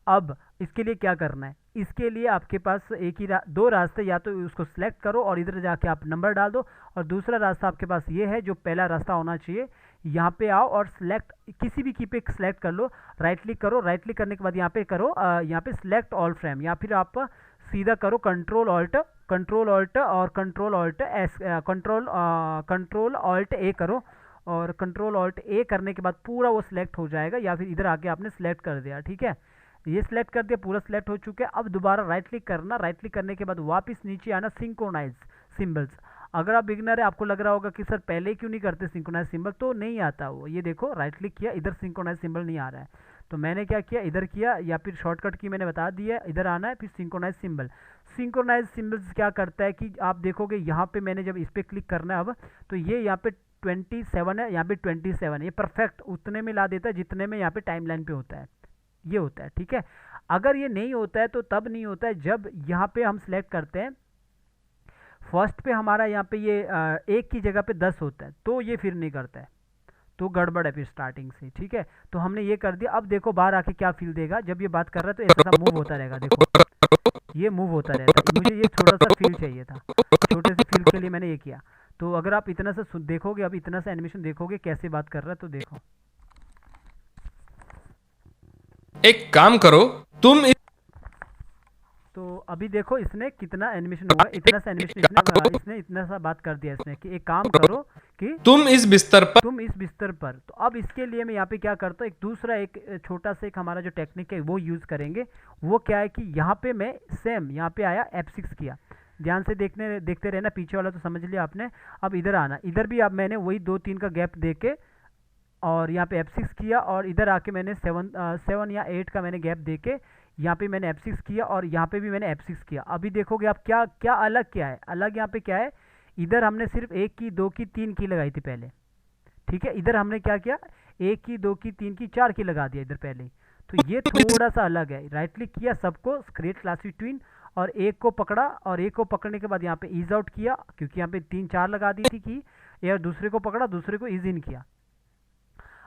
अब इसके लिए क्या करना है, इसके लिए आपके पास एक ही दो रास्ते, या तो उसको सिलेक्ट करो और इधर जाके आप नंबर डाल दो, और दूसरा रास्ता आपके पास ये है, जो पहला रास्ता होना चाहिए, यहाँ पे आओ और सिलेक्ट, किसी भी की पे सिलेक्ट कर लो, राइट क्लिक करो, राइट क्लिक करने के बाद यहाँ पे करो, यहाँ पे सिलेक्ट ऑल फ्रेम, या फिर आप सीधा करो कंट्रोल ऑल्ट और कंट्रोल ऑल्ट ए करो, और कंट्रोल ऑल्ट ए करने के बाद पूरा वो सिलेक्ट हो जाएगा, या फिर इधर आके आपने सिलेक्ट कर दिया। ठीक है, ये सिलेक्ट कर दिया, पूरा सिलेक्ट हो चुका है। अब दोबारा राइट क्लिक करना, राइट क्लिक करने के बाद वापस नीचे आना, सिंक्रोनाइज सिंबल्स। अगर आप बिगिनर है, आपको लग रहा होगा कि सर पहले क्यों नहीं करते सिंक्रोनाइज सिंबल, तो नहीं आता वो, ये देखो राइट क्लिक किया, इधर सिंक्रोनाइज सिंबल नहीं आ रहा है, तो मैंने क्या किया, इधर किया, या फिर शॉर्टकट की मैंने बता दिया, इधर आना है, फिर सिंक्रोनाइज सिंबल। सिंक्रोनाइज सिंबल्स क्या करता है कि आप देखोगे यहाँ पे मैंने जब इस पर क्लिक करना है अब, तो ये यहाँ पे 27 है, यहाँ पे 27 है, ये परफेक्ट उतने में ला देता है जितने में यहाँ पे टाइमलाइन पे होता है, ये होता है। ठीक है, अगर ये नहीं होता है तो तब नहीं होता है जब यहाँ पे हम सिलेक्ट करते हैं, फर्स्ट पे हमारा यहाँ पे ये एक की जगह पे 10 होता है, तो ये फिर नहीं करता है, तो गड़बड़ है फिर स्टार्टिंग से। ठीक है, तो हमने ये कर दिया। अब देखो बाहर आके क्या फील देगा, जब ये बात कर रहा है तो ऐसा मूव होता रहेगा, देखो ये मूव होता रहता है। मुझे ये छोटा सा फील चाहिए था, छोटे से फील के लिए मैंने ये किया। तो अगर आप इतना सा देखोगे, अब इतना सा एनिमेशन देखोगे कैसे बात कर रहा है, तो देखो। एक काम करो, तुम तो अभी देखो इसने कितना एनिमेशन हुआ, इतना सा एनिमेशन इसने इतना सा बात कर दिया इसने कि एक काम करो कि तुम इस बिस्तर पर। तो अब इसके लिए मैं यहाँ पे क्या करता हूँ, एक दूसरा एक छोटा सा एक हमारा जो टेक्निक है वो यूज़ करेंगे। वो क्या है कि यहाँ पे मैं सेम यहाँ पे आया F6 किया, ध्यान से देखते रहना, पीछे वाला तो समझ लिया आपने। अब इधर आना, इधर भी अब मैंने वही 2-3 का गैप दे के और यहाँ पे F6 किया, और इधर आके मैंने 7 या 8 का मैंने गैप दे के यहाँ पे मैंने F6 किया, और यहाँ पे भी मैंने F6 किया। अभी देखोगे आप क्या क्या अलग क्या है, अलग यहाँ पे क्या है, इधर हमने सिर्फ 1 की 2 की 3 की लगाई थी पहले। ठीक है, इधर हमने क्या किया, 1 की 2 की 3 की 4 की लगा दिया इधर पहले। तो ये थोड़ा सा अलग है। राइट क्लिक किया सबको, क्रिएट क्लासिक ट्विन, और एक को पकड़ा, और एक को पकड़ने के बाद यहाँ पे ईज आउट किया, क्योंकि यहाँ पे 3-4 लगा दी थी की, या दूसरे को पकड़ा, दूसरे को ईज इन किया।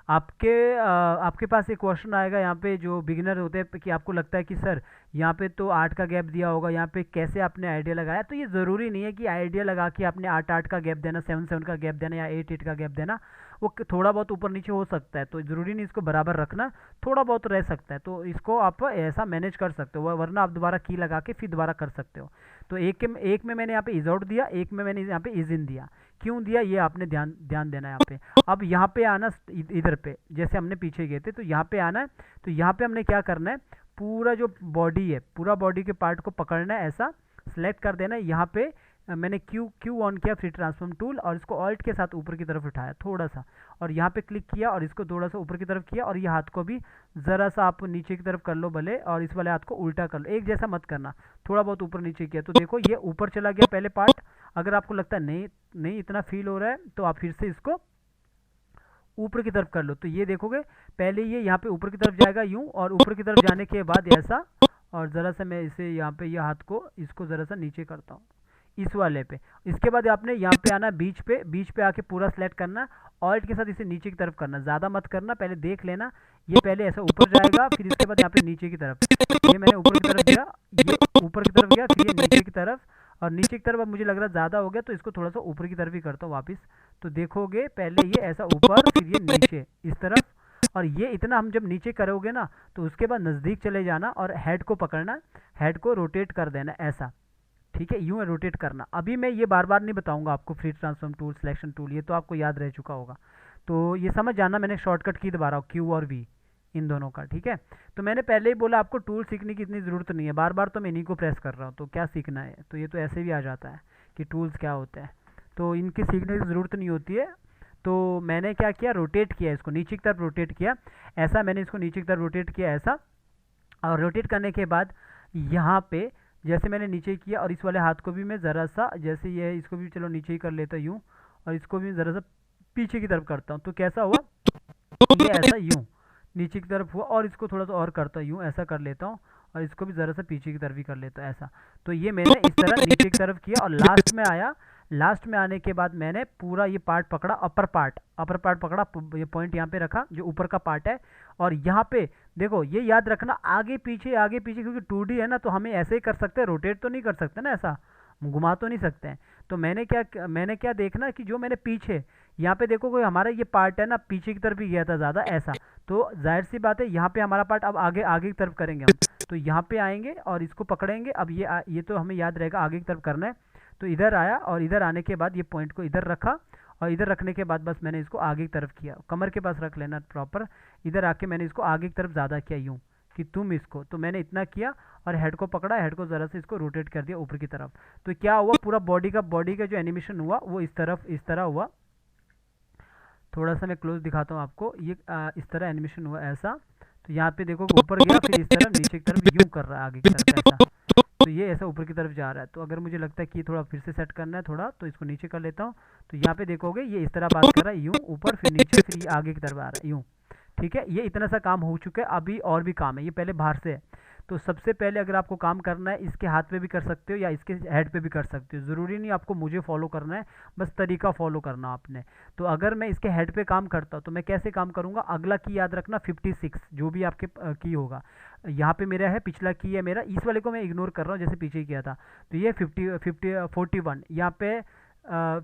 आपके पास एक क्वेश्चन आएगा यहाँ पे, जो बिगिनर होते हैं, कि आपको लगता है कि सर यहाँ पे तो 8 का गैप दिया होगा, यहाँ पे कैसे आपने आइडिया लगाया। तो ये ज़रूरी नहीं है कि आइडिया लगा के आपने 8-8 का गैप देना, 7-7 का गैप देना, या 8-8 का गैप देना। वो थोड़ा बहुत ऊपर नीचे हो सकता है, तो ज़रूरी नहीं इसको बराबर रखना, थोड़ा बहुत रह सकता है, तो इसको आप ऐसा मैनेज कर सकते हो, वरना आप दोबारा की लगा के फिर दोबारा कर सकते हो। तो एक में मैंने यहाँ पे इज आउट दिया, एक में मैंने यहाँ पे इज इन दिया। क्यों दिया ये आपने ध्यान देना है यहाँ पे। अब यहाँ पे आना, इधर पे जैसे हमने पीछे गए थे, तो यहाँ पे आना है। तो यहाँ पे हमने क्या करना है, पूरा जो बॉडी है, पूरा बॉडी के पार्ट को पकड़ना है, ऐसा सेलेक्ट कर देना है। यहाँ पे मैंने क्यू ऑन किया, फ्री ट्रांसफॉर्म टूल, और इसको ऑल्ट के साथ ऊपर की तरफ उठाया थोड़ा सा, और यहाँ पे क्लिक किया और इसको थोड़ा सा ऊपर की तरफ किया, और ये हाथ को भी ज़रा सा आप नीचे की तरफ कर लो भले, और इस वाले हाथ को उल्टा कर लो, एक जैसा मत करना, थोड़ा बहुत ऊपर नीचे किया। तो देखो ये ऊपर चला गया पहले पार्ट, अगर आपको लगता है नहीं नहीं इतना फील हो रहा है तो आप फिर से इसको ऊपर की तरफ कर लो। तो ये देखोगे पहले ये यहाँ पे ऊपर की तरफ जाएगा यूं, और ऊपर की तरफ जाने के बाद ऐसा, और ज़रा सा मैं इसे यहाँ पे ये हाथ को इसको ज़रा सा नीचे करता हूँ इस वाले पे। इसके बाद आपने यहाँ पे आना बीच पे आके पूरा सेलेक्ट करना, ऑल्ट के साथ इसे नीचे की तरफ करना, ज़्यादा मत करना, पहले देख लेना। ये पहले ऐसा ऊपर जाएगा, फिर इसके बाद यहाँ पे नीचे की तरफ, ये मैंने ऊपर की तरफ गया, ये ऊपर की तरफ गया, फिर ये नीचे की तरफ, और नीचे की तरफ अब मुझे लग रहा है ज़्यादा हो गया तो इसको थोड़ा सा ऊपर की तरफ ही करता हूँ वापस। तो देखोगे पहले ये ऐसा ऊपर, फिर ये नीचे इस तरफ, और ये इतना हम जब नीचे करोगे ना तो उसके बाद नज़दीक चले जाना और हेड को पकड़ना, हेड को रोटेट कर देना ऐसा, ठीक है, यूँ रोटेट करना। अभी मैं ये बार बार नहीं बताऊंगा आपको, free transform tool, selection tool, ये तो आपको याद रह चुका होगा। तो ये समझ जाना, मैंने शॉर्टकट की दबा रहा हूँ क्यू और वी इन दोनों का, ठीक है। तो मैंने पहले ही बोला आपको टूल सीखने की इतनी ज़रूरत नहीं है, बार बार तो मैं इन्हीं को प्रेस कर रहा हूँ, तो क्या सीखना है, तो ये तो ऐसे भी आ जाता है कि टूल्स क्या होते हैं, तो इनकी सीखने की ज़रूरत नहीं होती है। तो मैंने क्या किया, रोटेट किया इसको नीचे की तरफ, रोटेट किया ऐसा, मैंने इसको नीचे की तरफ रोटेट किया ऐसा, और रोटेट करने के बाद यहाँ पे जैसे मैंने नीचे किया, और इस वाले हाथ को भी मैं ज़रा सा, जैसे ये है इसको भी चलो नीचे ही कर लेता यूँ, और इसको भी ज़रा सा पीछे की तरफ करता हूँ, तो कैसा हुआ, ये ऐसा यूँ नीचे की तरफ हुआ, और इसको थोड़ा सा और करता हूँ यूँ, ऐसा कर लेता हूँ, और इसको भी ज़रा सा पीछे की तरफ भी कर लेता हूँ ऐसा। तो ये मैंने इस तरह नीचे की तरफ किया, और लास्ट में आया, लास्ट में आने के बाद मैंने पूरा ये पार्ट पकड़ा, अपर पार्ट पकड़ा, ये पॉइंट यहाँ पे रखा जो ऊपर का पार्ट है, और यहाँ पे देखो ये याद रखना आगे पीछे, क्योंकि 2D है ना, तो हमें ऐसे ही कर सकते हैं, रोटेट तो नहीं कर सकते ना, ऐसा घुमा तो नहीं सकते हैं। तो मैंने क्या देखना कि जो मैंने पीछे यहाँ पे देखो कोई हमारा ये पार्ट है ना पीछे की तरफ ही गया था ज़्यादा ऐसा, तो जाहिर सी बात है यहाँ पे हमारा पार्ट अब आगे की तरफ करेंगे हम, तो यहाँ पे आएंगे और इसको पकड़ेंगे। अब ये तो हमें याद रहेगा आगे की तरफ करना है। तो इधर आया, और इधर आने के बाद ये पॉइंट को इधर रखा, और इधर रखने के बाद बस मैंने इसको आगे की तरफ किया, कमर के पास रख लेना प्रॉपर, इधर आके मैंने इसको आगे की तरफ ज़्यादा किया यूँ कि तुम इसको, तो मैंने इतना किया, और हेड को पकड़ा, हेड को ज़रा से इसको रोटेट कर दिया ऊपर की तरफ। तो क्या हुआ, पूरा बॉडी का जो एनिमेशन हुआ वो इस तरह हुआ। थोड़ा सा मैं क्लोज दिखाता हूँ आपको, ये इस तरह एनिमेशन हुआ ऐसा। तो यहाँ पे देखो ऊपर गया, फिर इस तरफ नीचे की तरफ यूँ कर रहा है आगे की तरफ ऐसा, तो ये ऐसा ऊपर की तरफ जा रहा है। तो अगर मुझे लगता है कि थोड़ा फिर से सेट करना है थोड़ा, तो इसको नीचे कर लेता हूँ। तो यहाँ पे देखोगे ये इस तरह बात कर रहा है, यूँ ऊपर फिर नीचे, फिर ये आगे की तरफ आ रहा है यूँ, ठीक है। ये इतना सा काम हो चुका है, अभी और भी काम है, ये पहले बाहर से है। तो सबसे पहले अगर आपको काम करना है, इसके हाथ पे भी कर सकते हो या इसके हेड पे भी कर सकते हो, ज़रूरी नहीं आपको मुझे फॉलो करना है, बस तरीका फॉलो करना आपने। तो अगर मैं इसके हेड पे काम करता हूँ तो मैं कैसे काम करूँगा, अगला की याद रखना 56 जो भी आपके की होगा, यहाँ पे मेरा है, पिछला की है मेरा, इस वाले को मैं इग्नोर कर रहा हूँ जैसे पीछे किया था। तो ये 41 यहाँ पे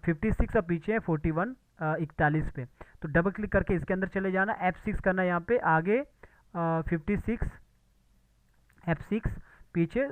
56 और पीछे है 41 41 पे। तो डबल क्लिक करके इसके अंदर चले जाना, F6 करना यहाँ पे आगे 56 F6 पीछे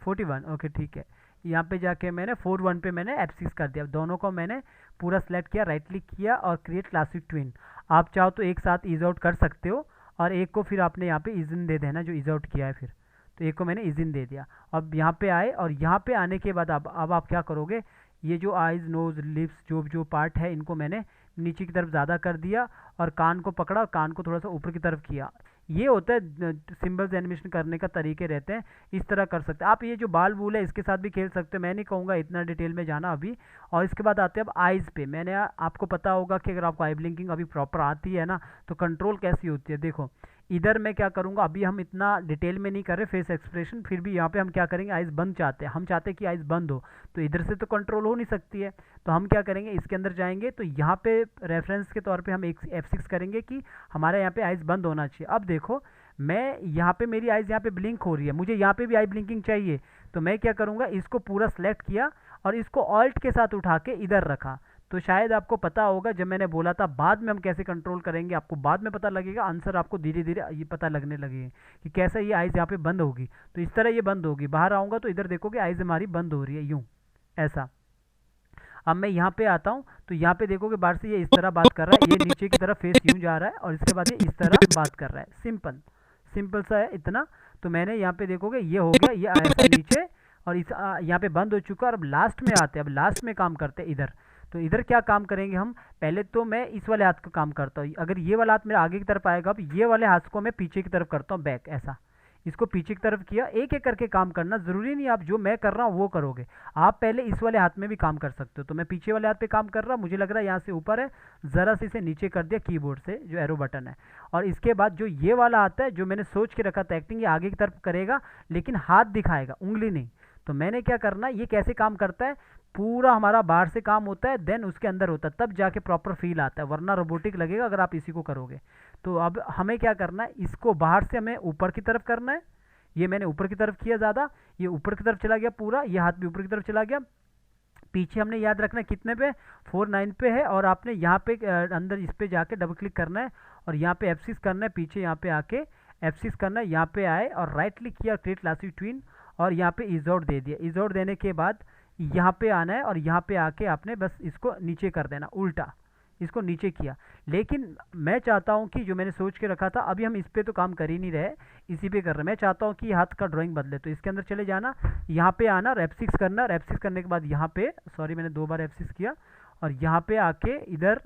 41 ओके ठीक है। यहाँ पे जाके मैंने 41 पे मैंने F6 कर दिया, दोनों को मैंने पूरा सेलेक्ट किया, राइट क्लिक किया और क्रिएट क्लासिक ट्विन। आप चाहो तो एक साथ ईज आउट कर सकते हो, और एक को फिर आपने यहाँ पे इजिन दे देना जो ईज आउट किया है, फिर तो एक को मैंने इजिन दे दिया। अब यहाँ पे आए, और यहाँ पे आने के बाद अब आप क्या करोगे, ये जो आइज़ नोज़ लिप्स जो पार्ट है इनको मैंने नीचे की तरफ ज़्यादा कर दिया, और कान को पकड़ा और कान को थोड़ा सा ऊपर की तरफ किया। ये होता है सिंबल्स एनिमेशन करने का तरीके रहते हैं, इस तरह कर सकते हैं आप। ये जो बाल बूल है इसके साथ भी खेल सकते हो, मैं नहीं कहूँगा इतना डिटेल में जाना अभी। और इसके बाद आते हैं अब आइज़ पे। मैंने आपको पता होगा कि अगर आपको आई ब्लिंकिंग अभी प्रॉपर आती है ना, तो कंट्रोल कैसी होती है। देखो इधर मैं क्या करूँगा, अभी हम इतना डिटेल में नहीं कर रहे फेस एक्सप्रेशन, फिर भी यहाँ पे हम क्या करेंगे, आइज़ बंद चाहते हैं, हम चाहते हैं कि आइज़ बंद हो, तो इधर से तो कंट्रोल हो नहीं सकती है। तो हम क्या करेंगे, इसके अंदर जाएंगे, तो यहाँ पे रेफरेंस के तौर पे हम एक F6 करेंगे कि हमारे यहाँ पे आइज़ बंद होना चाहिए। अब देखो मैं यहाँ पे मेरी आइज़ यहाँ पे ब्लिंक हो रही है, मुझे यहाँ पे भी आई ब्लिंकिंग चाहिए, तो मैं क्या करूँगा, इसको पूरा सेलेक्ट किया और इसको ऑल्ट के साथ उठा के इधर रखा। तो शायद आपको पता होगा जब मैंने बोला था बाद में हम कैसे कंट्रोल करेंगे, आपको बाद में पता लगेगा, आंसर आपको धीरे धीरे ये पता लगने लगेगा कि कैसे ये आइज़ यहाँ पे बंद होगी। तो इस तरह ये बंद होगी, बाहर आऊँगा तो इधर देखोगे आइज़ हमारी बंद हो रही है यूँ ऐसा। अब मैं यहाँ पे आता हूँ, तो यहाँ पे देखोगे बाहर से ये इस तरह बात कर रहा है, ये नीचे की तरफ फेस यूँ जा रहा है, और इसके बाद ये इस तरह बात कर रहा है। सिंपल सा है इतना। तो मैंने यहाँ पे देखोगे ये हो गया, ये ऐसा नीचे, और इस यहाँ पे बंद हो चुका। और अब लास्ट में आते हैं, अब लास्ट में काम करते हैं इधर। तो इधर क्या काम करेंगे हम, पहले तो मैं इस वाले हाथ का काम करता हूँ, अगर ये वाला हाथ मेरा आगे की तरफ आएगा, अब ये वाले हाथ को मैं पीछे की तरफ करता हूँ बैक ऐसा, इसको पीछे की तरफ किया। एक एक करके काम करना, ज़रूरी नहीं आप जो मैं कर रहा हूँ वो करोगे, आप पहले इस वाले हाथ में भी काम कर सकते हो। तो मैं पीछे वाले हाथ पे काम कर रहा, मुझे लग रहा है यहाँ से ऊपर है, ज़रा से इसे नीचे कर दिया कीबोर्ड से, जो एरो बटन है। और इसके बाद जो ये वाला आता है, जो मैंने सोच के रखा था एक्टिंग, ये आगे की तरफ करेगा लेकिन हाथ दिखाएगा, उंगली नहीं। तो मैंने क्या करना, ये कैसे काम करता है, पूरा हमारा बाहर से काम होता है, देन उसके अंदर होता है, तब जाके प्रॉपर फील आता है, वरना रोबोटिक लगेगा अगर आप इसी को करोगे। तो अब हमें क्या करना है, इसको बाहर से हमें ऊपर की तरफ करना है। ये मैंने ऊपर की तरफ किया ज़्यादा, ये ऊपर की तरफ चला गया पूरा, ये हाथ भी ऊपर की तरफ चला गया। पीछे हमने याद रखना है कितने पे, 4 9 पे है, और आपने यहाँ पे अंदर इस पे जाके डबल क्लिक करना है और यहाँ पे F6 करना है, पीछे यहाँ पे आके F6 करना है, यहाँ पे आए और राइट क्लिक किया, क्रिएट क्लासिक ट्विन, और यहाँ पे इज आउट दे दिया। इज आउट देने के बाद यहाँ पे आना है और यहाँ पे आके आपने बस इसको नीचे कर देना, उल्टा इसको नीचे किया। लेकिन मैं चाहता हूँ कि जो मैंने सोच के रखा था, अभी हम इस पे तो काम कर ही नहीं रहे, इसी पे कर रहे हैं। मैं चाहता हूँ कि हाथ का ड्राइंग बदले, तो इसके अंदर चले जाना, यहाँ पे आना और F6 करना, और F6 करने के बाद यहाँ पे, सॉरी मैंने 2 बार F6 किया, और यहाँ पे आके इधर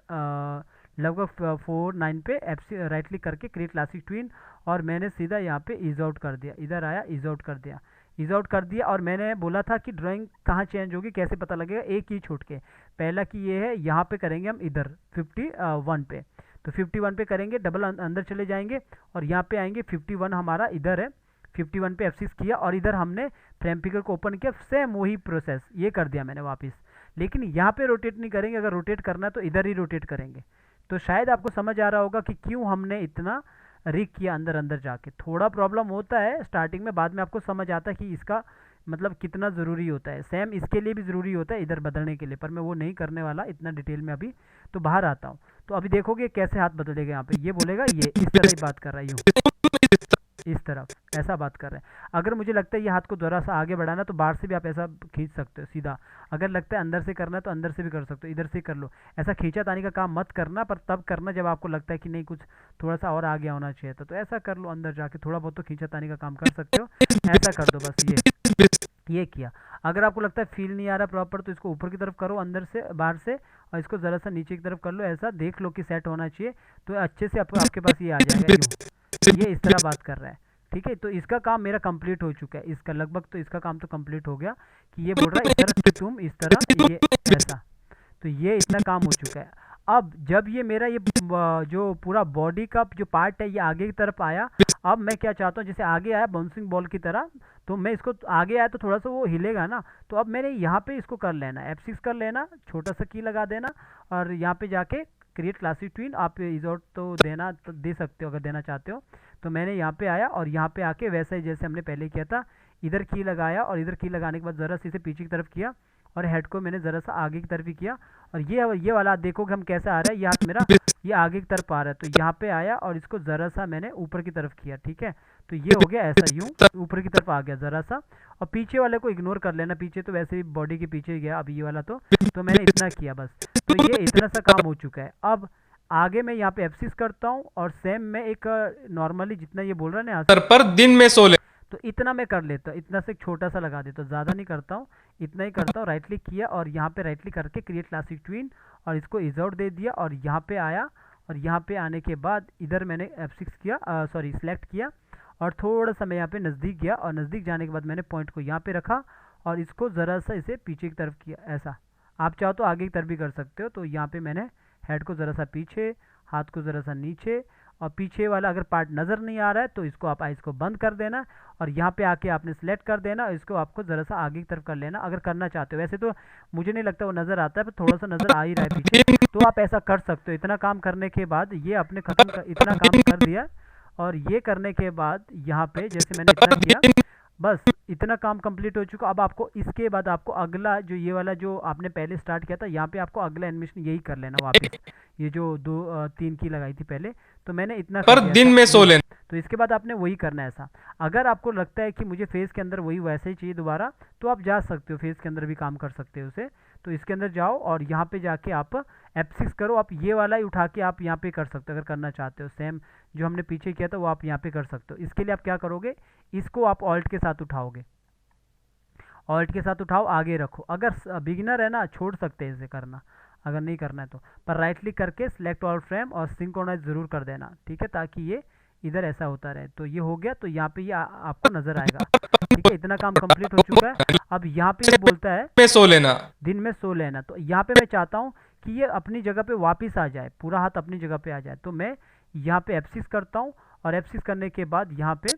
लगभग 4 9 पे F6 राइट क्लिक करके क्रिएट क्लासिक ट्विन, और मैंने सीधा यहाँ पे इज आउट कर दिया, इधर आया इज आउट कर दिया, इज आउट कर दिया। और मैंने बोला था कि ड्राइंग कहाँ चेंज होगी, कैसे पता लगेगा, एक की छूट के, पहला की ये है, यहाँ पे करेंगे हम इधर 51 पे, तो 51 पे करेंगे, डबल अंदर चले जाएंगे और यहाँ पे आएंगे, 51 हमारा इधर है, 51 पे F6 किया और इधर हमने फ्रेम पिकर को ओपन किया, सेम वही प्रोसेस ये कर दिया मैंने वापस। लेकिन यहाँ पे रोटेट नहीं करेंगे, अगर रोटेट करना है तो इधर ही रोटेट करेंगे। तो शायद आपको समझ आ रहा होगा कि क्यों हमने इतना रिग किया अंदर अंदर जाके। थोड़ा प्रॉब्लम होता है स्टार्टिंग में, बाद में आपको समझ आता है कि इसका मतलब कितना ज़रूरी होता है। सेम इसके लिए भी ज़रूरी होता है इधर बदलने के लिए, पर मैं वो नहीं करने वाला इतना डिटेल में अभी। तो बाहर आता हूँ, तो अभी देखोगे कैसे हाथ बदलेगा। यहाँ पे ये बोलेगा, ये इस तरह ही बात कर रहा है, यूँ इस तरफ ऐसा बात कर रहे हैं। अगर मुझे लगता है ये हाथ को थोड़ा सा आगे बढ़ाना, तो बाहर से भी आप ऐसा खींच सकते हो सीधा। अगर लगता है अंदर से करना है तो अंदर से भी कर सकते हो, इधर से कर लो। ऐसा खींचा तानी का काम मत करना, पर तब करना जब आपको लगता है कि नहीं कुछ थोड़ा सा और आगे होना चाहिए था, तो ऐसा कर लो अंदर जाके, थोड़ा बहुत तो खींचा तानी का काम कर सकते हो, ऐसा कर दो बस। ये किया। अगर आपको लगता है फील नहीं आ रहा प्रॉपर, तो इसको ऊपर की तरफ करो अंदर से बाहर से, और इसको ज़रा सा नीचे की तरफ कर लो, ऐसा देख लो कि सेट होना चाहिए, तो अच्छे से आपके पास ये आ जाएगा। ये इस तरह बात कर रहा है, ठीक है। तो इसका काम मेरा कंप्लीट हो चुका है, इसका लगभग, तो इसका काम तो कंप्लीट हो गया कि ये बोल रहा है इस तरह तुम इस तरह, ये ऐसा, तो ये इतना काम हो चुका है। अब जब ये मेरा ये जो पूरा बॉडी का जो पार्ट है ये आगे की तरफ आया, अब मैं क्या चाहता हूँ, जैसे आगे आया बाउंसिंग बॉल की तरह, तो मैं इसको आगे आया तो थोड़ा सा वो हिलेगा ना, तो अब मैंने यहाँ पे इसको कर लेना, F6 कर लेना, छोटा सा की लगा देना, और यहाँ पे जाके क्रिएट क्लासिक ट्विन, आप इज आउट तो देना, तो दे सकते हो अगर देना चाहते हो। तो मैंने यहाँ पे आया और यहाँ पे आके वैसा ही जैसे हमने पहले किया था, इधर की लगाया, और इधर की लगाने के बाद ज़रा सी इसे पीछे की तरफ किया, और हेड को मैंने ज़रा सा आगे की तरफ ही किया। और ये वाला देखोगे हम कैसे आ रहा है, ये हाथ मेरा ये आगे की तरफ आ रहा है, तो यहाँ पे आया और इसको ज़रा सा मैंने ऊपर की तरफ किया, ठीक है। तो ये हो गया ऐसा, यूँ ऊपर की तरफ आ गया ज़रा सा, और पीछे वाले को इग्नोर कर लेना, पीछे तो वैसे ही बॉडी के पीछे ही गया अभी ये वाला, तो मैंने इतना किया बस। तो ये इतना सा काम हो चुका है। अब आगे मैं यहाँ पे F6 करता हूँ, और सेम मैं एक नॉर्मली जितना ये बोल रहा है ना पर दिन में 16, तो इतना मैं कर लेता हूँ, इतना से छोटा सा लगा देता हूँ, ज़्यादा नहीं करता हूँ, इतना ही करता हूँ। राइट क्लिक किया और यहाँ पे राइट क्लिक करके क्रिएट क्लासिक ट्विन, और इसको इज आउट दे दिया, और यहाँ पे आया, और यहाँ पे आने के बाद इधर मैंने F6 किया, सॉरी सिलेक्ट किया, और थोड़ा सा मैं यहाँ पे नज़दीक गया, और नज़दीक जाने के बाद मैंने पॉइंट को यहाँ पे रखा, और इसको ज़रा सा इसे पीछे की तरफ किया, ऐसा। आप चाहो तो आगे की तरफ भी कर सकते हो। तो यहाँ पे मैंने हेड को ज़रा सा पीछे, हाथ को ज़रा सा नीचे, और पीछे वाला अगर पार्ट नज़र नहीं आ रहा है तो इसको आप आइस को बंद कर देना, और यहाँ पे आके आपने सेलेक्ट कर देना, और इसको आपको ज़रा सा आगे की तरफ कर लेना अगर करना चाहते हो। वैसे तो मुझे नहीं लगता वो नज़र आता है, पर थोड़ा सा नज़र आ ही रहा है पीछे, तो आप ऐसा कर सकते हो। इतना काम करने के बाद ये अपने इतना काम कर दिया, और ये करने के बाद यहाँ पे जैसे मैंने इतना किया, बस इतना काम कंप्लीट हो चुका। अब आपको इसके बाद आपको अगला जो ये वाला जो आपने पहले स्टार्ट किया था, यहाँ पे आपको अगला एनिमेशन यही कर लेना वापस, ये जो 2 3 की लगाई थी पहले, तो मैंने इतना पर दिन में 16, तो इसके बाद आपने वही करना है ऐसा। अगर आपको लगता है कि मुझे फेस के अंदर वही वैसे ही चाहिए दोबारा, तो आप जा सकते हो, फेस के अंदर भी काम कर सकते हो उसे। तो इसके अंदर जाओ और यहाँ पे जाके आप F6 करो, आप ये वाला ही उठा के आप यहाँ पे कर सकते हो अगर करना चाहते हो। सेम जो हमने पीछे किया था वो आप यहाँ पे कर सकते हो। इसके लिए आप क्या करोगे, इसको आप ऑल्ट के साथ उठाओगे, ऑल्ट के साथ उठाओ, आगे रखो। अगर बिगिनर है ना छोड़ सकते हैं इसे करना, अगर नहीं करना है तो, पर राइट क्लिक करके सिलेक्ट ऑल फ्रेम और सिंक्रोनाइज ज़रूर कर देना, ठीक है, ताकि ये इधर ऐसा होता रहे। तो ये हो गया, तो यहाँ पे ये आपको नज़र आएगा। ठीक है, इतना काम कंप्लीट हो चुका है। अब यहाँ पे ये बोलता है में सो लेना। दिन में सो लेना। तो यहाँ पे मैं चाहता हूँ कि ये अपनी जगह पे वापस आ जाए, पूरा हाथ अपनी जगह पे आ जाए। तो मैं यहाँ पे F6 करता हूँ, और F6 करने के बाद यहाँ पे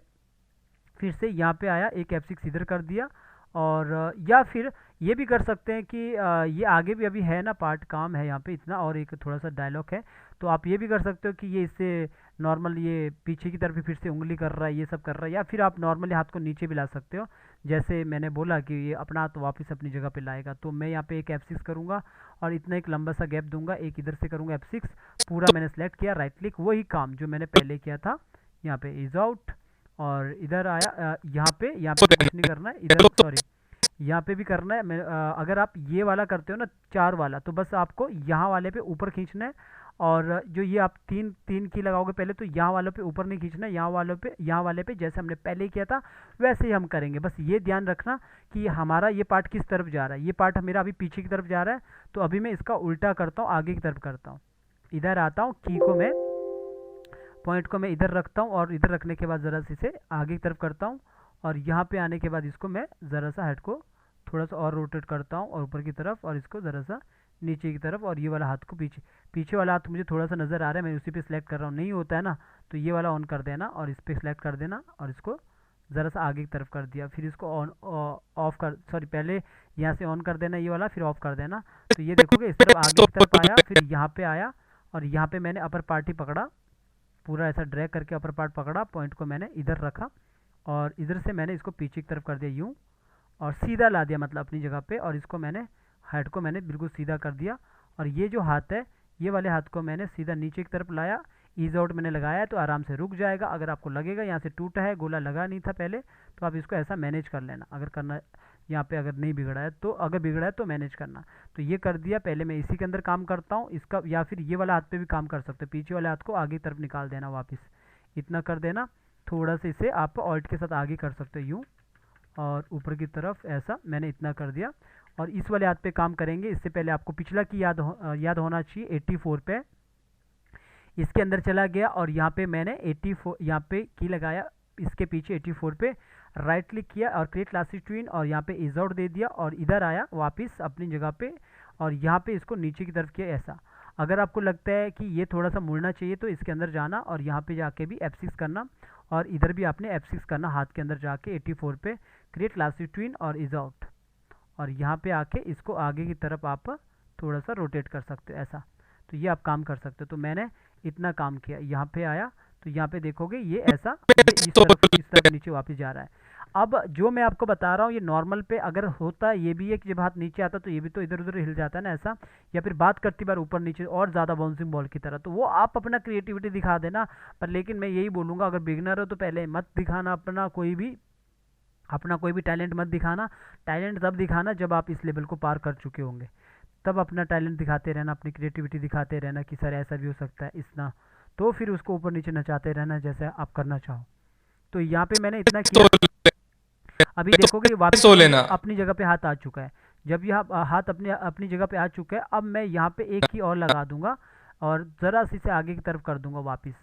फिर से यहाँ पे आया, एक F6 इधर कर दिया। और या फिर ये भी कर सकते हैं कि ये आगे भी अभी है ना पार्ट, काम है यहाँ पे इतना, और एक थोड़ा सा डायलॉग है। तो आप ये भी कर सकते हो कि ये इससे नॉर्मल ये पीछे की तरफ ही फिर से उंगली कर रहा है, ये सब कर रहा है। या फिर आप नॉर्मली हाथ को नीचे भी ला सकते हो, जैसे मैंने बोला कि ये अपना हाथ वापस अपनी जगह पे लाएगा। तो मैं यहाँ पे एक F6 करूँगा, और इतना एक लंबा सा गैप दूंगा, एक इधर से करूँगा F6, पूरा मैंने सेलेक्ट किया, राइट क्लिक, वही काम जो मैंने पहले किया था। यहाँ पे इज आउट, और इधर आया, यहाँ पे कुछ नहीं करना है, इधर सॉरी यहाँ पे भी करना है। अगर आप ये वाला करते हो ना 4 वाला, तो बस आपको यहाँ वाले पे ऊपर खींचना है। और जो ये आप तीन की लगाओगे पहले, तो यहाँ वालों पे ऊपर नहीं खींचना है, यहाँ वाले पे जैसे हमने पहले किया था वैसे ही हम करेंगे। बस ये ध्यान रखना कि हमारा ये पार्ट किस तरफ जा रहा है। ये पार्ट मेरा अभी पीछे की तरफ जा रहा है, तो अभी मैं इसका उल्टा करता हूँ, आगे की तरफ करता हूँ। इधर आता हूँ, की को मैं पॉइंट को मैं इधर रखता हूँ, और इधर रखने के बाद ज़रा सा इसे आगे की तरफ करता हूँ। और यहाँ पे आने के बाद इसको मैं ज़रा सा हेड को थोड़ा सा और रोटेट करता हूँ, और ऊपर की तरफ, और इसको ज़रा सा नीचे की तरफ, और ये वाला हाथ को पीछे वाला हाथ मुझे थोड़ा सा नज़र आ रहा है, मैं उसी पे सिलेक्ट कर रहा हूँ। नहीं होता है ना, तो ये वाला ऑन कर देना, और इस पर सिलेक्ट कर देना, और इसको ज़रा सा आगे की तरफ कर दिया। फिर इसको ऑन ऑफ कर, सॉरी पहले यहाँ से ऑन कर देना ये वाला, फिर ऑफ कर देना। तो ये देखोगे इस तरफ आगे की तरफ आया, फिर यहाँ पे आया, और यहाँ पे मैंने अपर पार्ट ही पकड़ा, पूरा ऐसा ड्रैग करके अपर पार्ट पकड़ा, पॉइंट को मैंने इधर रखा, और इधर से मैंने इसको पीछे की तरफ कर दिया यूँ, और सीधा ला दिया मतलब अपनी जगह पे। और इसको मैंने हेड को मैंने बिल्कुल सीधा कर दिया, और ये जो हाथ है ये वाले हाथ को मैंने सीधा नीचे की तरफ लाया। ईज आउट मैंने लगाया है, तो आराम से रुक जाएगा। अगर आपको लगेगा यहाँ से टूटा है, गोला लगा नहीं था पहले, तो आप इसको ऐसा मैनेज कर लेना। अगर करना यहाँ पे अगर नहीं बिगड़ा है तो, अगर बिगड़ा है तो मैनेज करना। तो ये कर दिया। पहले मैं इसी के अंदर काम करता हूँ इसका, या फिर ये वाला हाथ पे भी काम कर सकते हो। पीछे वाले हाथ को आगे की तरफ निकाल देना वापस, इतना कर देना। थोड़ा सा इसे आप ऑल्ट के साथ आगे कर सकते हो यूँ, और ऊपर की तरफ ऐसा मैंने इतना कर दिया। और इस वाले हाथ पे काम करेंगे। इससे पहले आपको पिछला की याद होना चाहिए, 84 पे इसके अंदर चला गया, और यहाँ पे मैंने 84 यहाँ पे की लगाया, इसके पीछे 84 पे राइट क्लिक किया, और क्रिएट क्लासिक ट्विन, और यहाँ पे इज आउट दे दिया, और इधर आया वापस अपनी जगह पे, और यहाँ पे इसको नीचे की तरफ किया ऐसा। अगर आपको लगता है कि ये थोड़ा सा मुड़ना चाहिए, तो इसके अंदर जाना, और यहाँ पे जाके भी F6 करना, और इधर भी आपने F6 करना हाथ के अंदर जाके 84 पे, क्रिएट क्लासिक ट्विन और इज आउट, और यहाँ पे आके इसको आगे की तरफ आप थोड़ा सा रोटेट कर सकते हो ऐसा। तो ये आप काम कर सकते हो। तो मैंने इतना काम किया, यहाँ पे आया, तो यहाँ पे देखोगे ये ऐसा इस तरफ नीचे वापस जा रहा है। अब जो मैं आपको बता रहा हूँ ये नॉर्मल पे अगर होता है, ये भी है कि जब हाथ नीचे आता तो ये भी तो इधर उधर हिल जाता है ना ऐसा, या फिर बात करती बार ऊपर नीचे और ज़्यादा बाउंसिंग बॉल की तरह। तो वो आप अपना क्रिएटिविटी दिखा देना। पर लेकिन मैं यही बोलूँगा, अगर बिगनर हो तो पहले मत दिखाना अपना कोई भी टैलेंट मत दिखाना। टैलेंट तब दिखाना जब आप इस लेवल को पार कर चुके होंगे, तब अपना टैलेंट दिखाते रहना, अपनी क्रिएटिविटी दिखाते रहना कि सर ऐसा भी हो सकता है इतना, तो फिर उसको ऊपर नीचे नचाते रहना जैसे आप करना चाहो। तो यहाँ पे मैंने इतना किया। अभी देखोगे वापस अपनी जगह पे हाथ आ चुका है। जब यह हाथ अपनी जगह पे आ चुका है, अब मैं यहाँ पे एक ही और लगा दूंगा, और ज़रा सी से आगे की तरफ कर दूंगा वापस।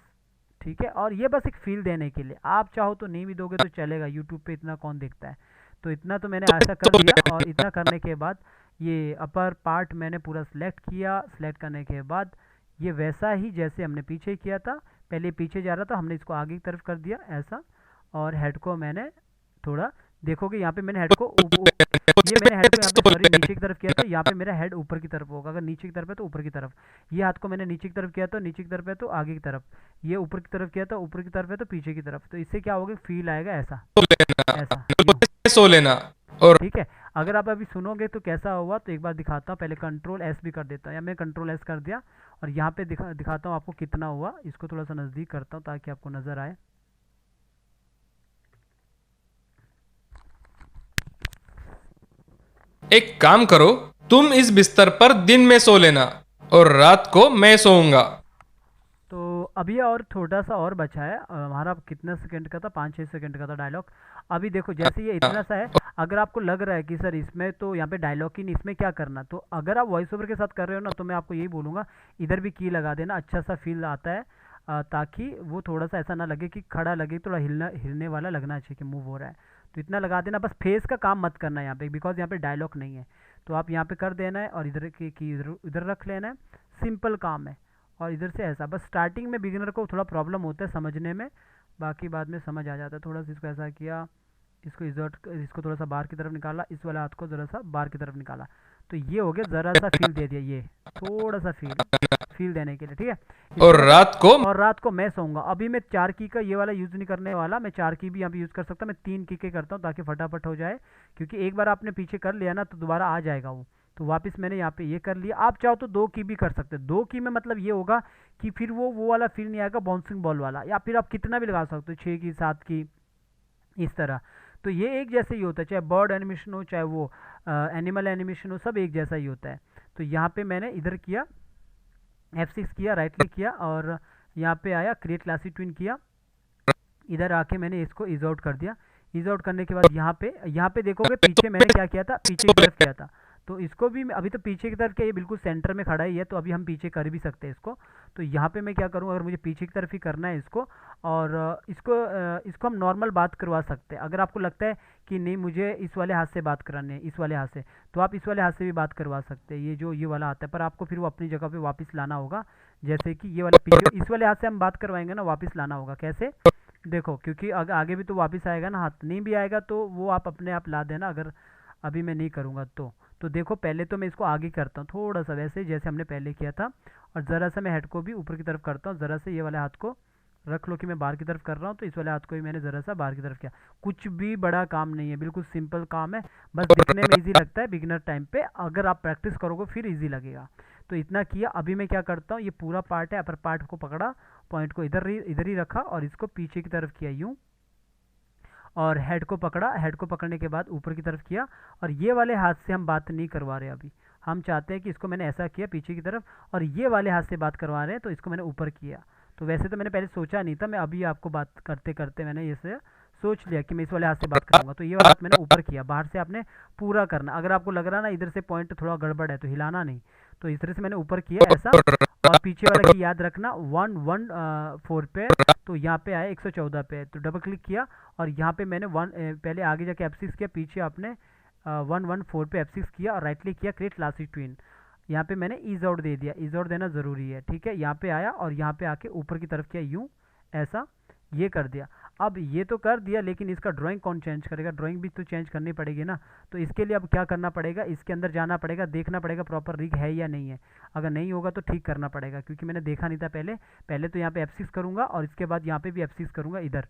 ठीक है, और ये बस एक फील देने के लिए, आप चाहो तो नहीं भी दोगे तो चलेगा, यूट्यूब पे इतना कौन देखता है। तो इतना तो मैंने ऐसा कर दिया, और इतना करने के बाद ये अपर पार्ट मैंने पूरा सिलेक्ट किया। सिलेक्ट करने के बाद ये वैसा ही जैसे हमने पीछे किया था, पहले पीछे जा रहा था, हमने इसको आगे की तरफ कर दिया ऐसा। और हेड को मैंने थोड़ा देखोगे यहाँ पे मैंने हेड को ये मैंने हेड को यहाँ पे सॉरी नीचे की तरफ किया था, यहाँ पे मेरा हेड ऊपर की तरफ होगा। अगर नीचे की तरफ है तो ऊपर की तरफ, ये हाथ को मैंने नीचे की तरफ किया तो नीचे की तरफ है तो आगे की तरफ, ये ऊपर की तरफ किया तो ऊपर की तरफ है तो पीछे की तरफ। तो इससे क्या होगा, फील आएगा ऐसा ऐसा सो लेना। और ठीक है, अगर आप अभी सुनोगे तो कैसा हुआ तो एक बार दिखाता हूँ। पहले कंट्रोल एस भी कर देता हूँ, या मैं कंट्रोल एस कर दिया, और यहाँ पे दिखाता हूँ आपको कितना हुआ। इसको थोड़ा सा नज़दीक करता हूँ ताकि आपको नज़र आए। एक काम करो, तुम इस बिस्तर पर दिन में सो लेना और रात को मैं सोऊंगा। तो अभी और थोड़ा सा और बचा है। हमारा कितना सेकंड का था, 5-6 सेकंड का था डायलॉग। अभी देखो जैसे ये इतना सा है, अगर आपको लग रहा है कि सर इसमें तो यहाँ पे डायलॉग ही नहीं, इसमें क्या करना, तो अगर आप वॉइस ओवर के साथ कर रहे हो ना, तो मैं आपको यही बोलूँगा इधर भी की लगा देना, अच्छा सा फील आता है। ताकि वो थोड़ा सा ऐसा ना लगे कि खड़ा लगे, थोड़ा हिलने वाला लगना चाहिए कि मूव हो रहा है। तो इतना लगा देना, बस फेस का काम मत करना यहाँ पे, बिकॉज यहाँ पे डायलॉग नहीं है। तो आप यहाँ पे कर देना है और इधर की इधर रख लेना है, सिंपल काम है। और इधर से ऐसा, बस स्टार्टिंग में बिगिनर को थोड़ा प्रॉब्लम होता है समझने में, बाकी बाद में समझ आ जाता है। थोड़ा सा इसको ऐसा किया, इसको थोड़ा सा बाहर की तरफ निकाला, इस वाले हाथ को ज़रा सा बाहर की तरफ निकाला, तो ये हो गया। ज़रा सा फील दे दिया, ये थोड़ा सा फील देने के लिए, ठीक है। और रात को मैं सोऊंगा। अभी मैं 4 की का ये वाला यूज़ नहीं करने वाला, मैं 4 की भी यहाँ पे यूज़ कर सकता हूँ, मैं 3 की के करता हूँ ताकि फटाफट हो जाए, क्योंकि एक बार आपने पीछे कर लिया ना तो दोबारा आ जाएगा वो। तो वापस मैंने यहाँ पे ये कर लिया। आप चाहो तो 2 की भी कर सकते हैं। 2 की में मतलब ये होगा कि फिर वो वाला फील नहीं आएगा बाउंसिंग बॉल वाला, या फिर आप कितना भी लगा सकते हो, 6 की 7 की इस तरह। तो ये एक जैसे ही होता है, चाहे बर्ड एनिमेशन हो चाहे वो एनिमल एनिमेशन हो, सब एक जैसा ही होता है। तो यहाँ पे मैंने इधर किया, F6 किया, राइट क्लिक किया और यहाँ पे आया क्रिएट क्लासिक ट्विन किया। इधर आके मैंने इसको इज आउट कर दिया। इज आउट करने के बाद यहाँ पे देखोगे पीछे मैंने क्या किया था, पीछे की तरफ किया था। तो इसको भी अभी तो पीछे की तरफ क्या, ये बिल्कुल सेंटर में खड़ा ही है, तो अभी हम पीछे कर भी सकते हैं इसको। तो यहाँ पे मैं क्या करूँ, अगर मुझे पीछे की तरफ ही करना है इसको, और इसको हम नॉर्मल बात करवा सकते हैं। अगर आपको लगता है कि नहीं मुझे इस वाले हाथ से बात करानी है, इस वाले हाथ से, तो आप इस वाले हाथ से भी बात करवा सकते हैं, ये वाला आता है। पर आपको फिर वो अपनी जगह पे वापस लाना होगा, जैसे कि ये वाले पीछे इस वाले हाथ से हम बात करवाएंगे ना, वापस लाना होगा। कैसे देखो, क्योंकि आगे भी तो वापस आएगा ना, हाथ नहीं भी आएगा तो वो आप अपने आप ला देना, अगर अभी मैं नहीं करूँगा तो देखो पहले तो मैं इसको आगे करता हूँ थोड़ा सा, वैसे जैसे हमने पहले किया था। और ज़रा सा मैं हेड को भी ऊपर की तरफ करता हूँ, ज़रा से ये वाले हाथ को रख लो कि मैं बाहर की तरफ कर रहा हूँ, तो इस वाले हाथ को भी मैंने ज़रा सा बाहर की तरफ किया। कुछ भी बड़ा काम नहीं है, बिल्कुल सिंपल काम है, बस दिखने में इजी लगता है बिगिनर टाइम पे, अगर आप प्रैक्टिस करोगे फिर इजी लगेगा। तो इतना किया। अभी मैं क्या करता हूँ, ये पूरा पार्ट है, अपर पार्ट को पकड़ा, पॉइंट को इधर ही रखा और इसको पीछे की तरफ किया यूँ, और हेड को पकड़ा, हेड को पकड़ने के बाद ऊपर की तरफ किया। और ये वाले हाथ से हम बात नहीं करवा रहे, अभी हम चाहते हैं कि इसको मैंने ऐसा किया पीछे की तरफ, और ये वाले हाथ से बात करवा रहे हैं, तो इसको मैंने ऊपर किया। तो वैसे तो मैंने पहले सोचा नहीं था, मैं अभी आपको बात करते करते मैंने इसे सोच लिया कि मैं इस वाले हाथ से बात करूंगा। तो ये वाला हाथ मैंने ऊपर किया, बाहर से आपने पूरा करना। अगर आपको लग रहा ना इधर से पॉइंट थोड़ा गड़बड़ है तो हिलाना नहीं, तो इस तरह से मैंने ऊपर किया ऐसा। और पीछे वाला की याद रखना 114 पे, तो यहाँ पे आया 114 पे, तो डबल क्लिक किया और यहाँ पे मैंने पहले आगे जाके F6 किया, पीछे आपने 114 पे F6 किया और राइट क्लिक किया क्रिएट क्लासिक ट्विन। यहाँ पे मैंने ईज आउट दे दिया, ईज आउट देना ज़रूरी है, ठीक है। यहाँ पे आया और यहाँ पे आके ऊपर की तरफ किया यूँ, ऐसा ये कर दिया। अब ये तो कर दिया, लेकिन इसका ड्राइंग कौन चेंज करेगा, ड्राइंग भी तो चेंज करनी पड़ेगी ना। तो इसके लिए अब क्या करना पड़ेगा, इसके अंदर जाना पड़ेगा, देखना पड़ेगा प्रॉपर रिग है या नहीं है। अगर नहीं होगा तो ठीक करना पड़ेगा, क्योंकि मैंने देखा नहीं था पहले तो यहाँ पे F6 करूँगा और इसके बाद यहाँ पे भी F6 करूँगा इधर।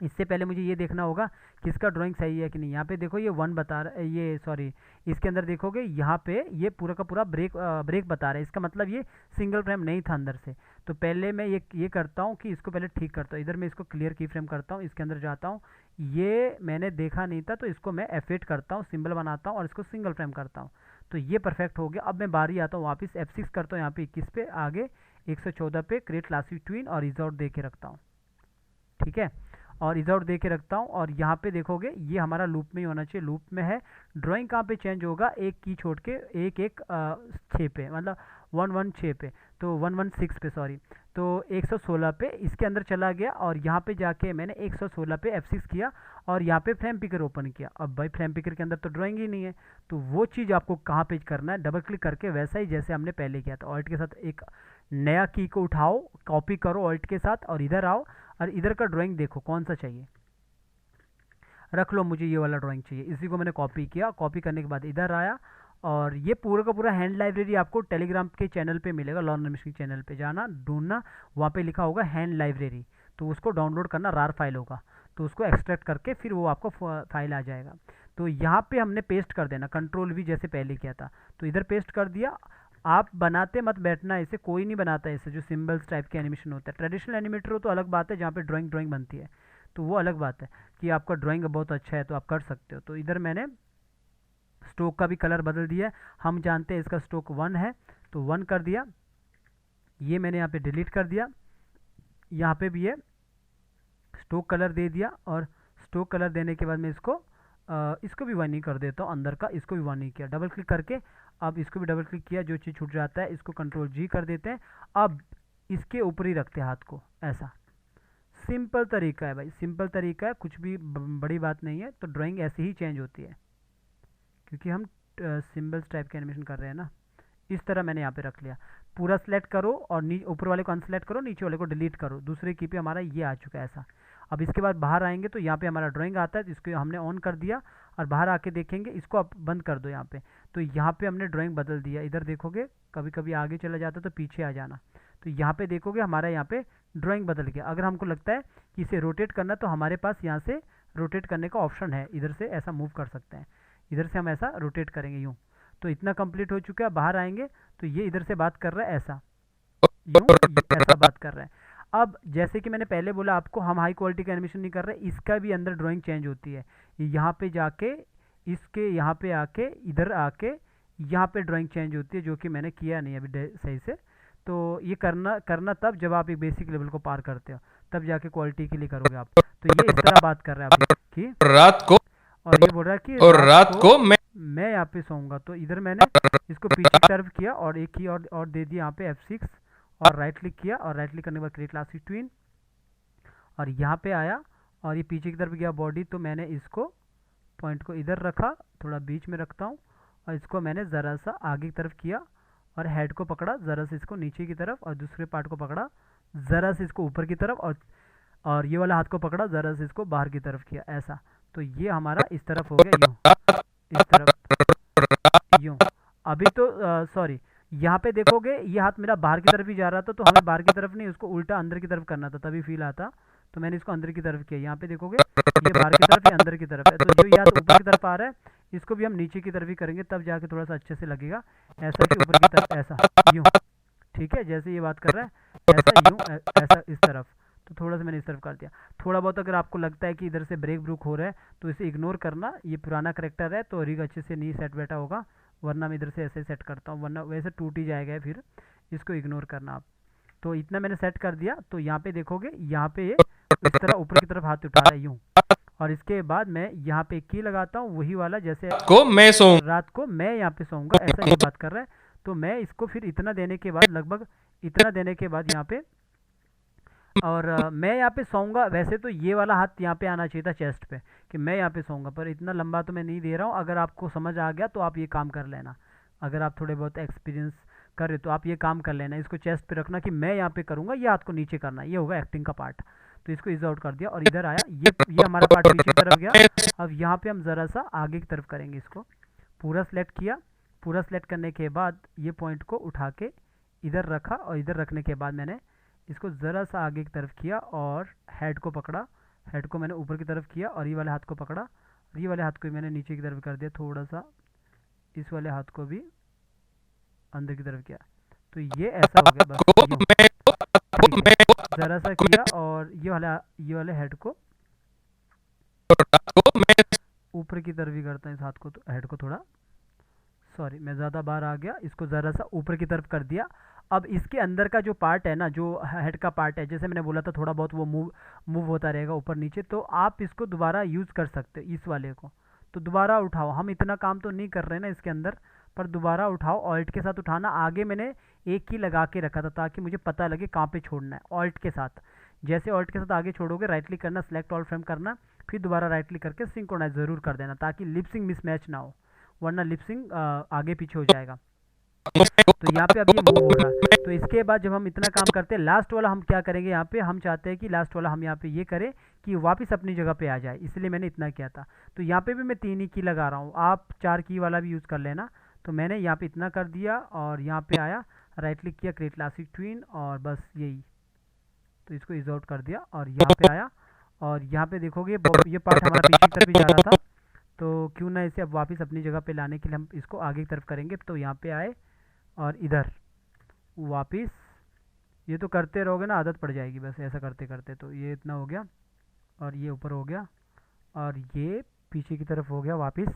इससे पहले मुझे ये देखना होगा कि इसका ड्राइंग सही है कि नहीं। यहाँ पे देखो ये 1 बता रहा है, ये सॉरी इसके अंदर देखोगे यहाँ पे ये पूरा का पूरा ब्रेक बता रहा है, इसका मतलब ये सिंगल फ्रेम नहीं था अंदर से। तो पहले मैं ये करता हूँ कि इसको पहले ठीक करता हूँ। इधर मैं इसको क्लियर की फ्रेम करता हूँ, इसके अंदर जाता हूँ, ये मैंने देखा नहीं था तो इसको मैं F8 करता हूँ, सिंबल बनाता हूँ और इसको सिंगल फ्रेम करता हूँ। तो ये परफेक्ट हो गया। अब मैं बारी आता हूँ वापस F6 करता हूँ, यहाँ पे 21 पे आगे 114 पे क्रिएट क्लासिक ट्विन और इज आउट दे के रखता हूँ, ठीक है। और इज आउट दे के रखता हूँ और यहाँ पे देखोगे ये हमारा लूप में ही होना चाहिए, लूप में है। ड्राइंग कहाँ पे चेंज होगा, एक की छोड़ के एक 6 पे, मतलब 116 पे, तो 116 पे सॉरी, तो 116 पे इसके अंदर चला गया और यहाँ पे जाके मैंने 116 पे F6 किया और यहाँ पे फ्रेम पिकर ओपन किया। अब भाई फ्रेम पिकर के अंदर तो ड्राइंग ही नहीं है, तो वो चीज़ आपको कहाँ पे करना है, डबल क्लिक करके वैसा ही जैसे हमने पहले किया था। ऑल्ट के साथ एक नया की को उठाओ, कॉपी करो ऑल्ट के साथ और इधर आओ और इधर का ड्राइंग देखो कौन सा चाहिए, रख लो मुझे ये वाला ड्राइंग चाहिए, इसी को मैंने कॉपी किया। कॉपी करने के बाद इधर आया और ये पूरा का पूरा हैंड लाइब्रेरी आपको टेलीग्राम के चैनल पे मिलेगा, लर्न एनिमेशन के चैनल पे जाना, ढूंढना, वहाँ पे लिखा होगा हैंड लाइब्रेरी, तो उसको डाउनलोड करना, रार फाइल होगा, तो उसको एक्सट्रैक्ट करके फिर वो आपको फाइल आ जाएगा। तो यहाँ पे हमने पेस्ट कर देना, कंट्रोल V जैसे पहले किया था, तो इधर पेस्ट कर दिया। आप बनाते मत बैठना, इसे कोई नहीं बनाता, इसे जो सिंबल्स टाइप के एनिमेशन होता है। ट्रेडिशनल एनिमेटर हो तो अलग बात है, जहाँ पे ड्राइंग बनती है तो वो अलग बात है कि आपका ड्राइंग बहुत अच्छा है तो आप कर सकते हो। तो इधर मैंने स्ट्रोक का भी कलर बदल दिया है, हम जानते हैं इसका स्ट्रोक 1 है तो 1 कर दिया। ये मैंने यहाँ पे डिलीट कर दिया, यहाँ पे भी ये स्ट्रोक कलर दे दिया और स्ट्रोक कलर देने के बाद मैं इसको भी 1 ही कर देता हूँ, अंदर का इसको भी 1 ही किया, डबल क्लिक करके। अब इसको भी डबल क्लिक किया, जो चीज़ छूट जाता है इसको कंट्रोल G कर देते हैं। अब इसके ऊपर ही रखते हैं हाथ को, ऐसा। सिंपल तरीका है भाई, सिंपल तरीका है, कुछ भी बड़ी बात नहीं है। तो ड्राइंग ऐसे ही चेंज होती है क्योंकि हम सिंबल्स टाइप के एनिमेशन कर रहे हैं ना। इस तरह मैंने यहाँ पे रख लिया। पूरा सेलेक्ट करो और ऊपर वाले को अनसेलेक्ट करो, नीचे वाले को डिलीट करो। दूसरे की पे हमारा ये आ चुका है ऐसा। अब इसके बाद बाहर आएंगे तो यहाँ पे हमारा ड्राइंग आता है, तो इसको हमने ऑन कर दिया और बाहर आके देखेंगे, इसको आप बंद कर दो यहाँ पे। तो यहाँ पे हमने ड्राइंग बदल दिया। इधर देखोगे कभी कभी आगे चला जाता तो पीछे आ जाना। तो यहाँ पे देखोगे हमारा यहाँ पे ड्राइंग बदल गया। अगर हमको लगता है कि इसे रोटेट करना तो हमारे पास यहाँ से रोटेट करने का ऑप्शन है, इधर से ऐसा मूव कर सकते हैं। इधर से हम ऐसा रोटेट करेंगे यूँ। तो इतना कंप्लीट हो चुका है। बाहर आएंगे तो ये इधर से बात कर रहा है ऐसा, यूँ ऐसा बात कर रहा है। अब जैसे कि मैंने पहले बोला आपको, हम हाई क्वालिटी का एनिमेशन नहीं कर रहे, इसका भी अंदर ड्राइंग चेंज होती है। यहाँ पे जाके इसके यहाँ पे आके इधर आके यहाँ पे ड्राइंग चेंज होती है, जो कि मैंने किया नहीं अभी सही से। तो ये करना तब जब आप एक बेसिक लेवल को पार करते हो, तब जाके क्वालिटी के लिए करोगे आप। तो ये इस तरह बात कर रहा है अभी कि रात को, और ये बोल रहा है कि और रात को मैं यहाँ पे सोऊंगा। तो इधर मैंने इसको पीछे की तरफ किया और एक की और दे दिया यहाँ पे F6 और राइट क्लिक किया, और राइट क्लिक करने के बाद क्रिएट क्लासिक ट्विन, और यहाँ पे आया और ये पीछे की तरफ गया बॉडी। तो मैंने इसको पॉइंट को इधर रखा, थोड़ा बीच में रखता हूँ, और इसको मैंने ज़रा सा आगे की तरफ किया और हेड को पकड़ा ज़रा से इसको नीचे की तरफ, और दूसरे पार्ट को पकड़ा ज़रा से इसको ऊपर की तरफ, और ये वाला हाथ को पकड़ा ज़रा से इसको बाहर की तरफ किया ऐसा। तो ये हमारा इस तरफ हो गया यूँ, इस तरफ यूँ। अभी तो सॉरी, यहाँ पे देखोगे ये हाथ मेरा बाहर की तरफ ही जा रहा था, तो हमें बाहर की तरफ नहीं, उसको उल्टा अंदर की तरफ करना था, तभी फील आता। तो मैंने इसको अंदर की तरफ किया। यहाँ पे देखोगे ये बाहर की तरफ, ये अंदर की तरफ है। तो जो ये हाथ ऊपर की तरफ आ रहा है, इसको भी हम नीचे की तरफ ही करेंगे, तब जाके थोड़ा सा अच्छे से लगेगा। ऐसा कि ऊपर की तरफ ऐसा यूँ, ठीक है, जैसे ये बात कर रहा है ऐसा यूँ, ऐसा इस तरफ। तो थोड़ा सा मैंने इस तरफ कर दिया। थोड़ा बहुत अगर आपको लगता है कि इधर से ब्रेक ब्रूक हो रहा है तो इसे इग्नोर करना, ये पुराना करेक्टर है तो रिग अच्छे से नहीं सेट बैठा होगा, वरना मैं इधर से ऐसे सेट करता हूँ, वरना वैसे टूट ही जाएगा, फिर इसको इग्नोर करना आप। तो इतना मैंने सेट कर दिया। तो यहाँ पे देखोगे यहाँ पे ये इस तरह ऊपर की तरफ हाथ उठा रहा है यूँ, और इसके बाद मैं यहाँ पे की लगाता हूँ वही वाला, जैसे को मैं सोऊंगा, रात को मैं यहाँ पे सोऊंगा, ऐसा ये बात कर रहा है। तो मैं इसको फिर इतना देने के बाद, लगभग इतना देने के बाद यहाँ पे, और मैं यहाँ पे सोऊंगा। वैसे तो ये वाला हाथ यहाँ पे आना चाहिए था चेस्ट पे, कि मैं यहाँ पे सोऊंगा, पर इतना लंबा तो मैं नहीं दे रहा हूँ। अगर आपको समझ आ गया तो आप ये काम कर लेना, अगर आप थोड़े बहुत एक्सपीरियंस कर रहे तो आप ये काम कर लेना। इसको चेस्ट पे रखना कि मैं यहाँ पे करूँगा, ये हाथ को नीचे करना, ये होगा एक्टिंग का पार्ट। तो इसको इज आउट कर दिया और इधर आया, ये हमारा पार्ट पीछे की तरफ गया। अब यहाँ पे हम ज़रा सा आगे की तरफ करेंगे, इसको पूरा सेलेक्ट किया। पूरा सेलेक्ट करने के बाद ये पॉइंट को उठा के इधर रखा, और इधर रखने के बाद मैंने इसको ज़रा सा आगे की तरफ किया और हेड को पकड़ा, हेड को मैंने ऊपर की तरफ किया, और ये वाले हाथ को पकड़ा, और ये वाले हाथ को मैंने नीचे की तरफ कर दिया थोड़ा सा, इस वाले हाथ को भी अंदर की तरफ किया। तो ये ऐसा हो गया, बस ज़रा सा किया, और ये वाले हेड को ऊपर की तरफ ही करता हूँ, इस हाथ को, तो हेड को थोड़ा, सॉरी मैं ज़्यादा बाहर आ गया, इसको ज़रा सा ऊपर की तरफ कर दिया। अब इसके अंदर का जो पार्ट है ना, जो हेड का पार्ट है, जैसे मैंने बोला था थोड़ा बहुत वो मूव होता रहेगा ऊपर नीचे, तो आप इसको दोबारा यूज़ कर सकते हो, इस वाले को। तो दोबारा उठाओ, हम इतना काम तो नहीं कर रहे ना इसके अंदर, पर दोबारा उठाओ, ऑल्ट के साथ उठाना। आगे मैंने एक की लगा के रखा था ताकि मुझे पता लगे कहाँ पे छोड़ना है, ऑल्ट के साथ। जैसे ऑल्ट के साथ आगे छोड़ोगे, राइट क्लिक करना, सेलेक्ट ऑल फ्रेम करना, फिर दोबारा राइट क्लिक करके सिंक्रोनाइज ज़रूर कर देना, ताकि लिपसिंग मिसमैच ना हो, वरना लिपसिंग आगे पीछे हो जाएगा। तो यहाँ पे अब ये मूव हो रहा है। तो इसके बाद जब हम इतना काम करते हैं, लास्ट वाला हम क्या करेंगे, यहाँ पे हम चाहते हैं कि लास्ट वाला हम यहाँ पे ये करें कि वापस अपनी जगह पे आ जाए, इसलिए मैंने इतना किया था। तो यहाँ पे भी मैं 3 ही की लगा रहा हूँ, आप 4 की वाला भी यूज़ कर लेना। तो मैंने यहाँ पे इतना कर दिया, और यहाँ पे आया, राइट क्लिक किया, क्रिएट क्लासिक ट्विन, और बस यही। तो इसको इज आउट कर दिया, और यहाँ पे आया, और यहाँ पे देखोगे ये पार्ट हमारा पीछे की तरफ भी जा रहा था, तो क्यों ना इसे अब वापस अपनी जगह पे लाने के लिए हम इसको आगे की तरफ करेंगे। तो यहाँ पे आए और इधर वापस, ये तो करते रहोगे ना, आदत पड़ जाएगी बस ऐसा करते करते। तो ये इतना हो गया, और ये ऊपर हो गया, और ये पीछे की तरफ हो गया वापस।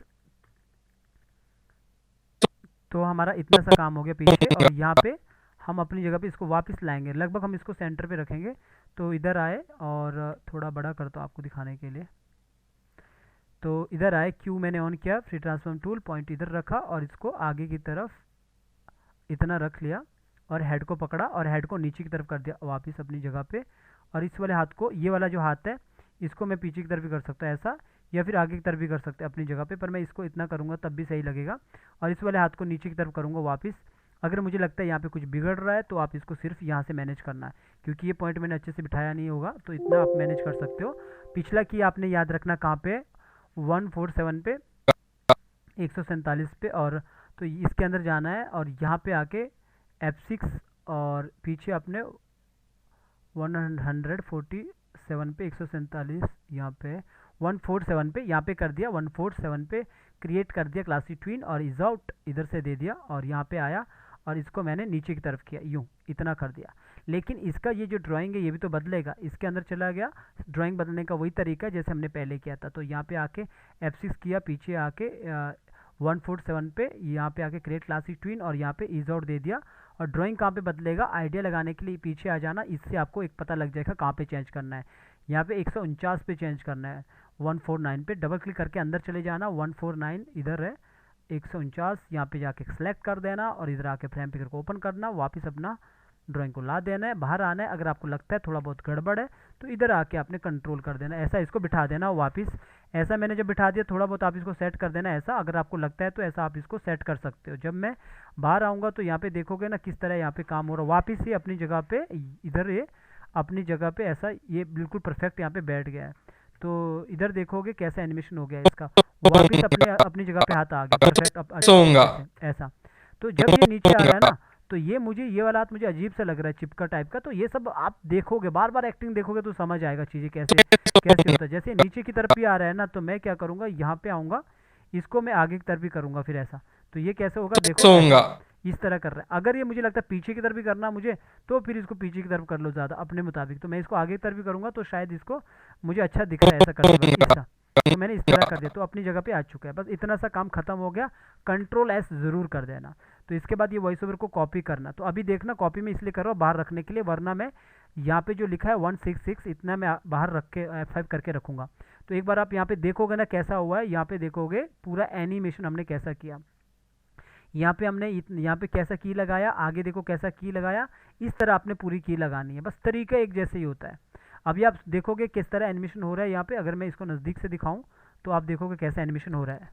तो हमारा इतना सा काम हो गया पीछे, और यहाँ पे हम अपनी जगह पे इसको वापस लाएंगे, लगभग हम इसको सेंटर पे रखेंगे। तो इधर आए, और थोड़ा बड़ा करता हूँ आपको दिखाने के लिए। तो इधर आए, क्यू मैंने ऑन किया, फ्री ट्रांसफॉर्म टूल, पॉइंट इधर रखा, और इसको आगे की तरफ इतना रख लिया, और हेड को पकड़ा और हेड को नीचे की तरफ कर दिया वापस अपनी जगह पे। और इस वाले हाथ को, ये वाला जो हाथ है इसको मैं पीछे की तरफ भी कर सकता हूँ ऐसा, या फिर आगे की तरफ भी कर सकते हैं अपनी जगह पे, पर मैं इसको इतना करूँगा तब भी सही लगेगा। और इस वाले हाथ को नीचे की तरफ करूँगा वापस। अगर मुझे लगता है यहाँ पे कुछ बिगड़ रहा है तो आप इसको सिर्फ यहाँ से मैनेज करना है, क्योंकि ये पॉइंट मैंने अच्छे से बिठाया नहीं होगा, तो इतना आप मैनेज कर सकते हो। पिछला की आपने याद रखना कहाँ पे, 147 पे, 147 पे, और तो इसके अंदर जाना है और यहाँ पे आके F6 और पीछे अपने 147 पे 147 यहाँ पे 147 पे यहाँ पे कर दिया, 147 पे क्रिएट कर दिया क्लासिक ट्विन और इज आउट इधर से दे दिया और यहाँ पे आया और इसको मैंने नीचे की तरफ किया, यूँ इतना कर दिया। लेकिन इसका ये जो ड्राइंग है ये भी तो बदलेगा, इसके अंदर चला गया। ड्राइंग बदलने का वही तरीका है जैसे हमने पहले किया था। तो यहाँ पे आके F6 किया, पीछे आके 147 पे यहाँ पे आके क्रिएट क्लासिक ट्विन और यहाँ पे इज आउट दे दिया। और ड्राइंग कहाँ पे बदलेगा, आइडिया लगाने के लिए पीछे आ जाना, इससे आपको एक पता लग जाएगा कहाँ पे चेंज करना है। यहाँ पे 149 पे चेंज करना है, 149 पे डबल क्लिक करके अंदर चले जाना, 149 इधर है, 149 यहाँ पे जाके सेलेक्ट कर देना और इधर आके फ्रेम पिकर को ओपन करना, वापस अपना ड्राइंग को ला देना है, बाहर आना है। अगर आपको लगता है थोड़ा बहुत गड़बड़ है तो इधर आके आपने कंट्रोल कर देना, ऐसा इसको बिठा देना वापस। ऐसा मैंने जब बिठा दिया थोड़ा बहुत आप इसको सेट कर देना ऐसा, अगर आपको लगता है तो ऐसा आप इसको सेट कर सकते हो। जब मैं बाहर आऊँगा तो यहाँ पे देखोगे ना किस तरह यहाँ पे काम हो रहा है, वापस ये अपनी जगह पे, इधर ये अपनी जगह पे ऐसा ये बिल्कुल परफेक्ट यहाँ पे बैठ गया है। तो इधर देखोगे कैसा एनिमेशन हो गया है इसका, वापस अपनी जगह पे हाथ आ गया परफेक्ट सोऊंगा। ऐसा। तो जब ये नीचे आ रहा है ना तो ये मुझे, ये वाला हाथ मुझे अजीब सा लग रहा है चिपका टाइप का। तो ये सब आप देखोगे, बार बार एक्टिंग देखोगे तो समझ आएगा चीज़ें कैसे कैसे होता है। जैसे नीचे की तरफ भी आ रहा है ना तो मैं क्या करूँगा, यहाँ पे आऊँगा, इसको मैं आगे की तरफ भी करूँगा फिर ऐसा। तो ये कैसे होगा देखो, सोऊंगा। इस तरह कर रहा है। अगर ये मुझे लगता है पीछे की तरफ भी करना मुझे, तो फिर इसको पीछे की तरफ कर लो ज़्यादा अपने मुताबिक। तो मैं इसको आगे की तरफ भी करूँगा तो शायद इसको मुझे अच्छा दिख रहा है ऐसा करते वक्त ऐसा। तो मैंने इस तरह कर दिया तो अपनी जगह पे आ चुका है, बस इतना सा काम खत्म हो गया। कंट्रोल S ज़रूर कर देना। तो इसके बाद ये वॉइस ओवर को कॉपी करना। तो अभी देखना कॉपी में इसलिए कर रहा हूँ बाहर रखने के लिए, वरना मैं यहाँ पे जो लिखा है 166 इतना मैं बाहर रख के F5 करके रखूँगा। तो एक बार आप यहाँ पे देखोगे ना कैसा हुआ है, यहाँ पे देखोगे पूरा एनिमेशन हमने कैसा किया। यहाँ पे हमने यहाँ पे कैसा की लगाया, आगे देखो कैसा की लगाया, इस तरह आपने पूरी की लगानी है, बस तरीका एक जैसे ही होता है। अभी आप देखोगे किस तरह एनिमेशन हो रहा है यहाँ पे। अगर मैं इसको नज़दीक से दिखाऊं तो आप देखोगे कैसा एनिमेशन हो रहा है।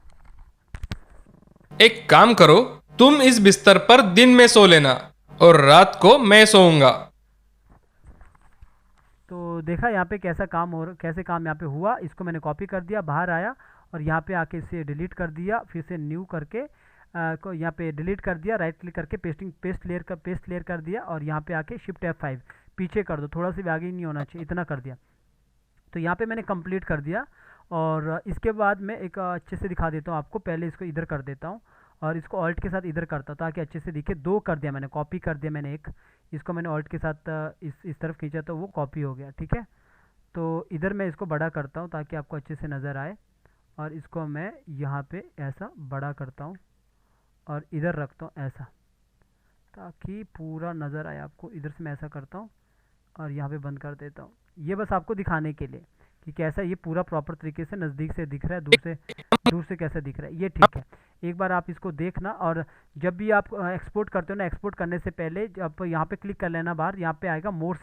एक काम करो, तुम इस बिस्तर पर दिन में सो लेना और रात को मैं सोऊंगा। तो देखा यहाँ पे कैसा काम कैसे काम यहाँ पे हुआ। इसको मैंने कॉपी कर दिया, बाहर आया और यहाँ पे आके इसे डिलीट कर दिया, फिर से न्यू करके को यहाँ पे डिलीट कर दिया, राइट क्लिक करके पेस्ट लेयर कर दिया और यहाँ पे आके शिफ्ट F5 पीछे कर दो, थोड़ा सा भी आगे नहीं होना चाहिए, इतना कर दिया। तो यहाँ पे मैंने कंप्लीट कर दिया। और इसके बाद मैं एक अच्छे से दिखा देता हूँ आपको। पहले इसको इधर कर देता हूँ और इसको ऑल्ट के साथ इधर करता हूँ ताकि अच्छे से दिखे। दो कर दिया मैंने, कॉपी कर दिया मैंने एक, इसको मैंने ऑल्ट के साथ इस तरफ खींचा तो वो कॉपी हो गया, ठीक है। तो इधर मैं इसको बड़ा करता हूँ ताकि आपको अच्छे से नज़र आए और इसको मैं यहाँ पे ऐसा बड़ा करता हूँ और इधर रखता हूँ ऐसा ताकि पूरा नज़र आए आपको। इधर से मैं ऐसा करता हूँ और यहाँ पे बंद कर देता हूँ। ये बस आपको दिखाने के लिए कि कैसा ये पूरा प्रॉपर तरीके से नज़दीक से दिख रहा है, दूर से कैसा दिख रहा है, ये ठीक है। एक बार आप इसको देखना। और जब भी आप एक्सपोर्ट करते हो ना, एक्सपोर्ट करने से पहले जब यहाँ पे क्लिक कर लेना बाहर, यहाँ पे आएगा मोर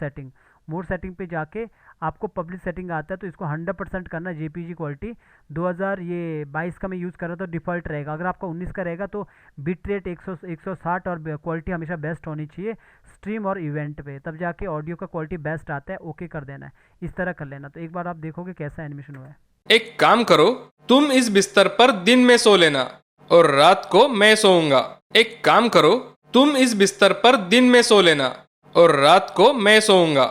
सेटिंग पे जाके आपको पब्लिक सेटिंग आता है तो इसको 100% करना। JPG क्वालिटी 2022 का मैं यूज़ कर रहा था तो डिफ़ॉल्ट रहेगा। अगर आपका 19 का रहेगा तो बिट रेट 160 और क्वालिटी हमेशा बेस्ट होनी चाहिए स्ट्रीम और इवेंट पे, तब जाके ऑडियो का क्वालिटी बेस्ट आता है। ओके कर देना है, इस तरह कर लेना। तो एक बार आप देखोगे कैसा एनिमेशन हुआ है। एक काम करो, तुम इस बिस्तर पर दिन में सो लेना और रात को मैं सोऊंगा। एक काम करो, तुम इस बिस्तर पर दिन में सो लेना और रात को मैं सोऊंगा।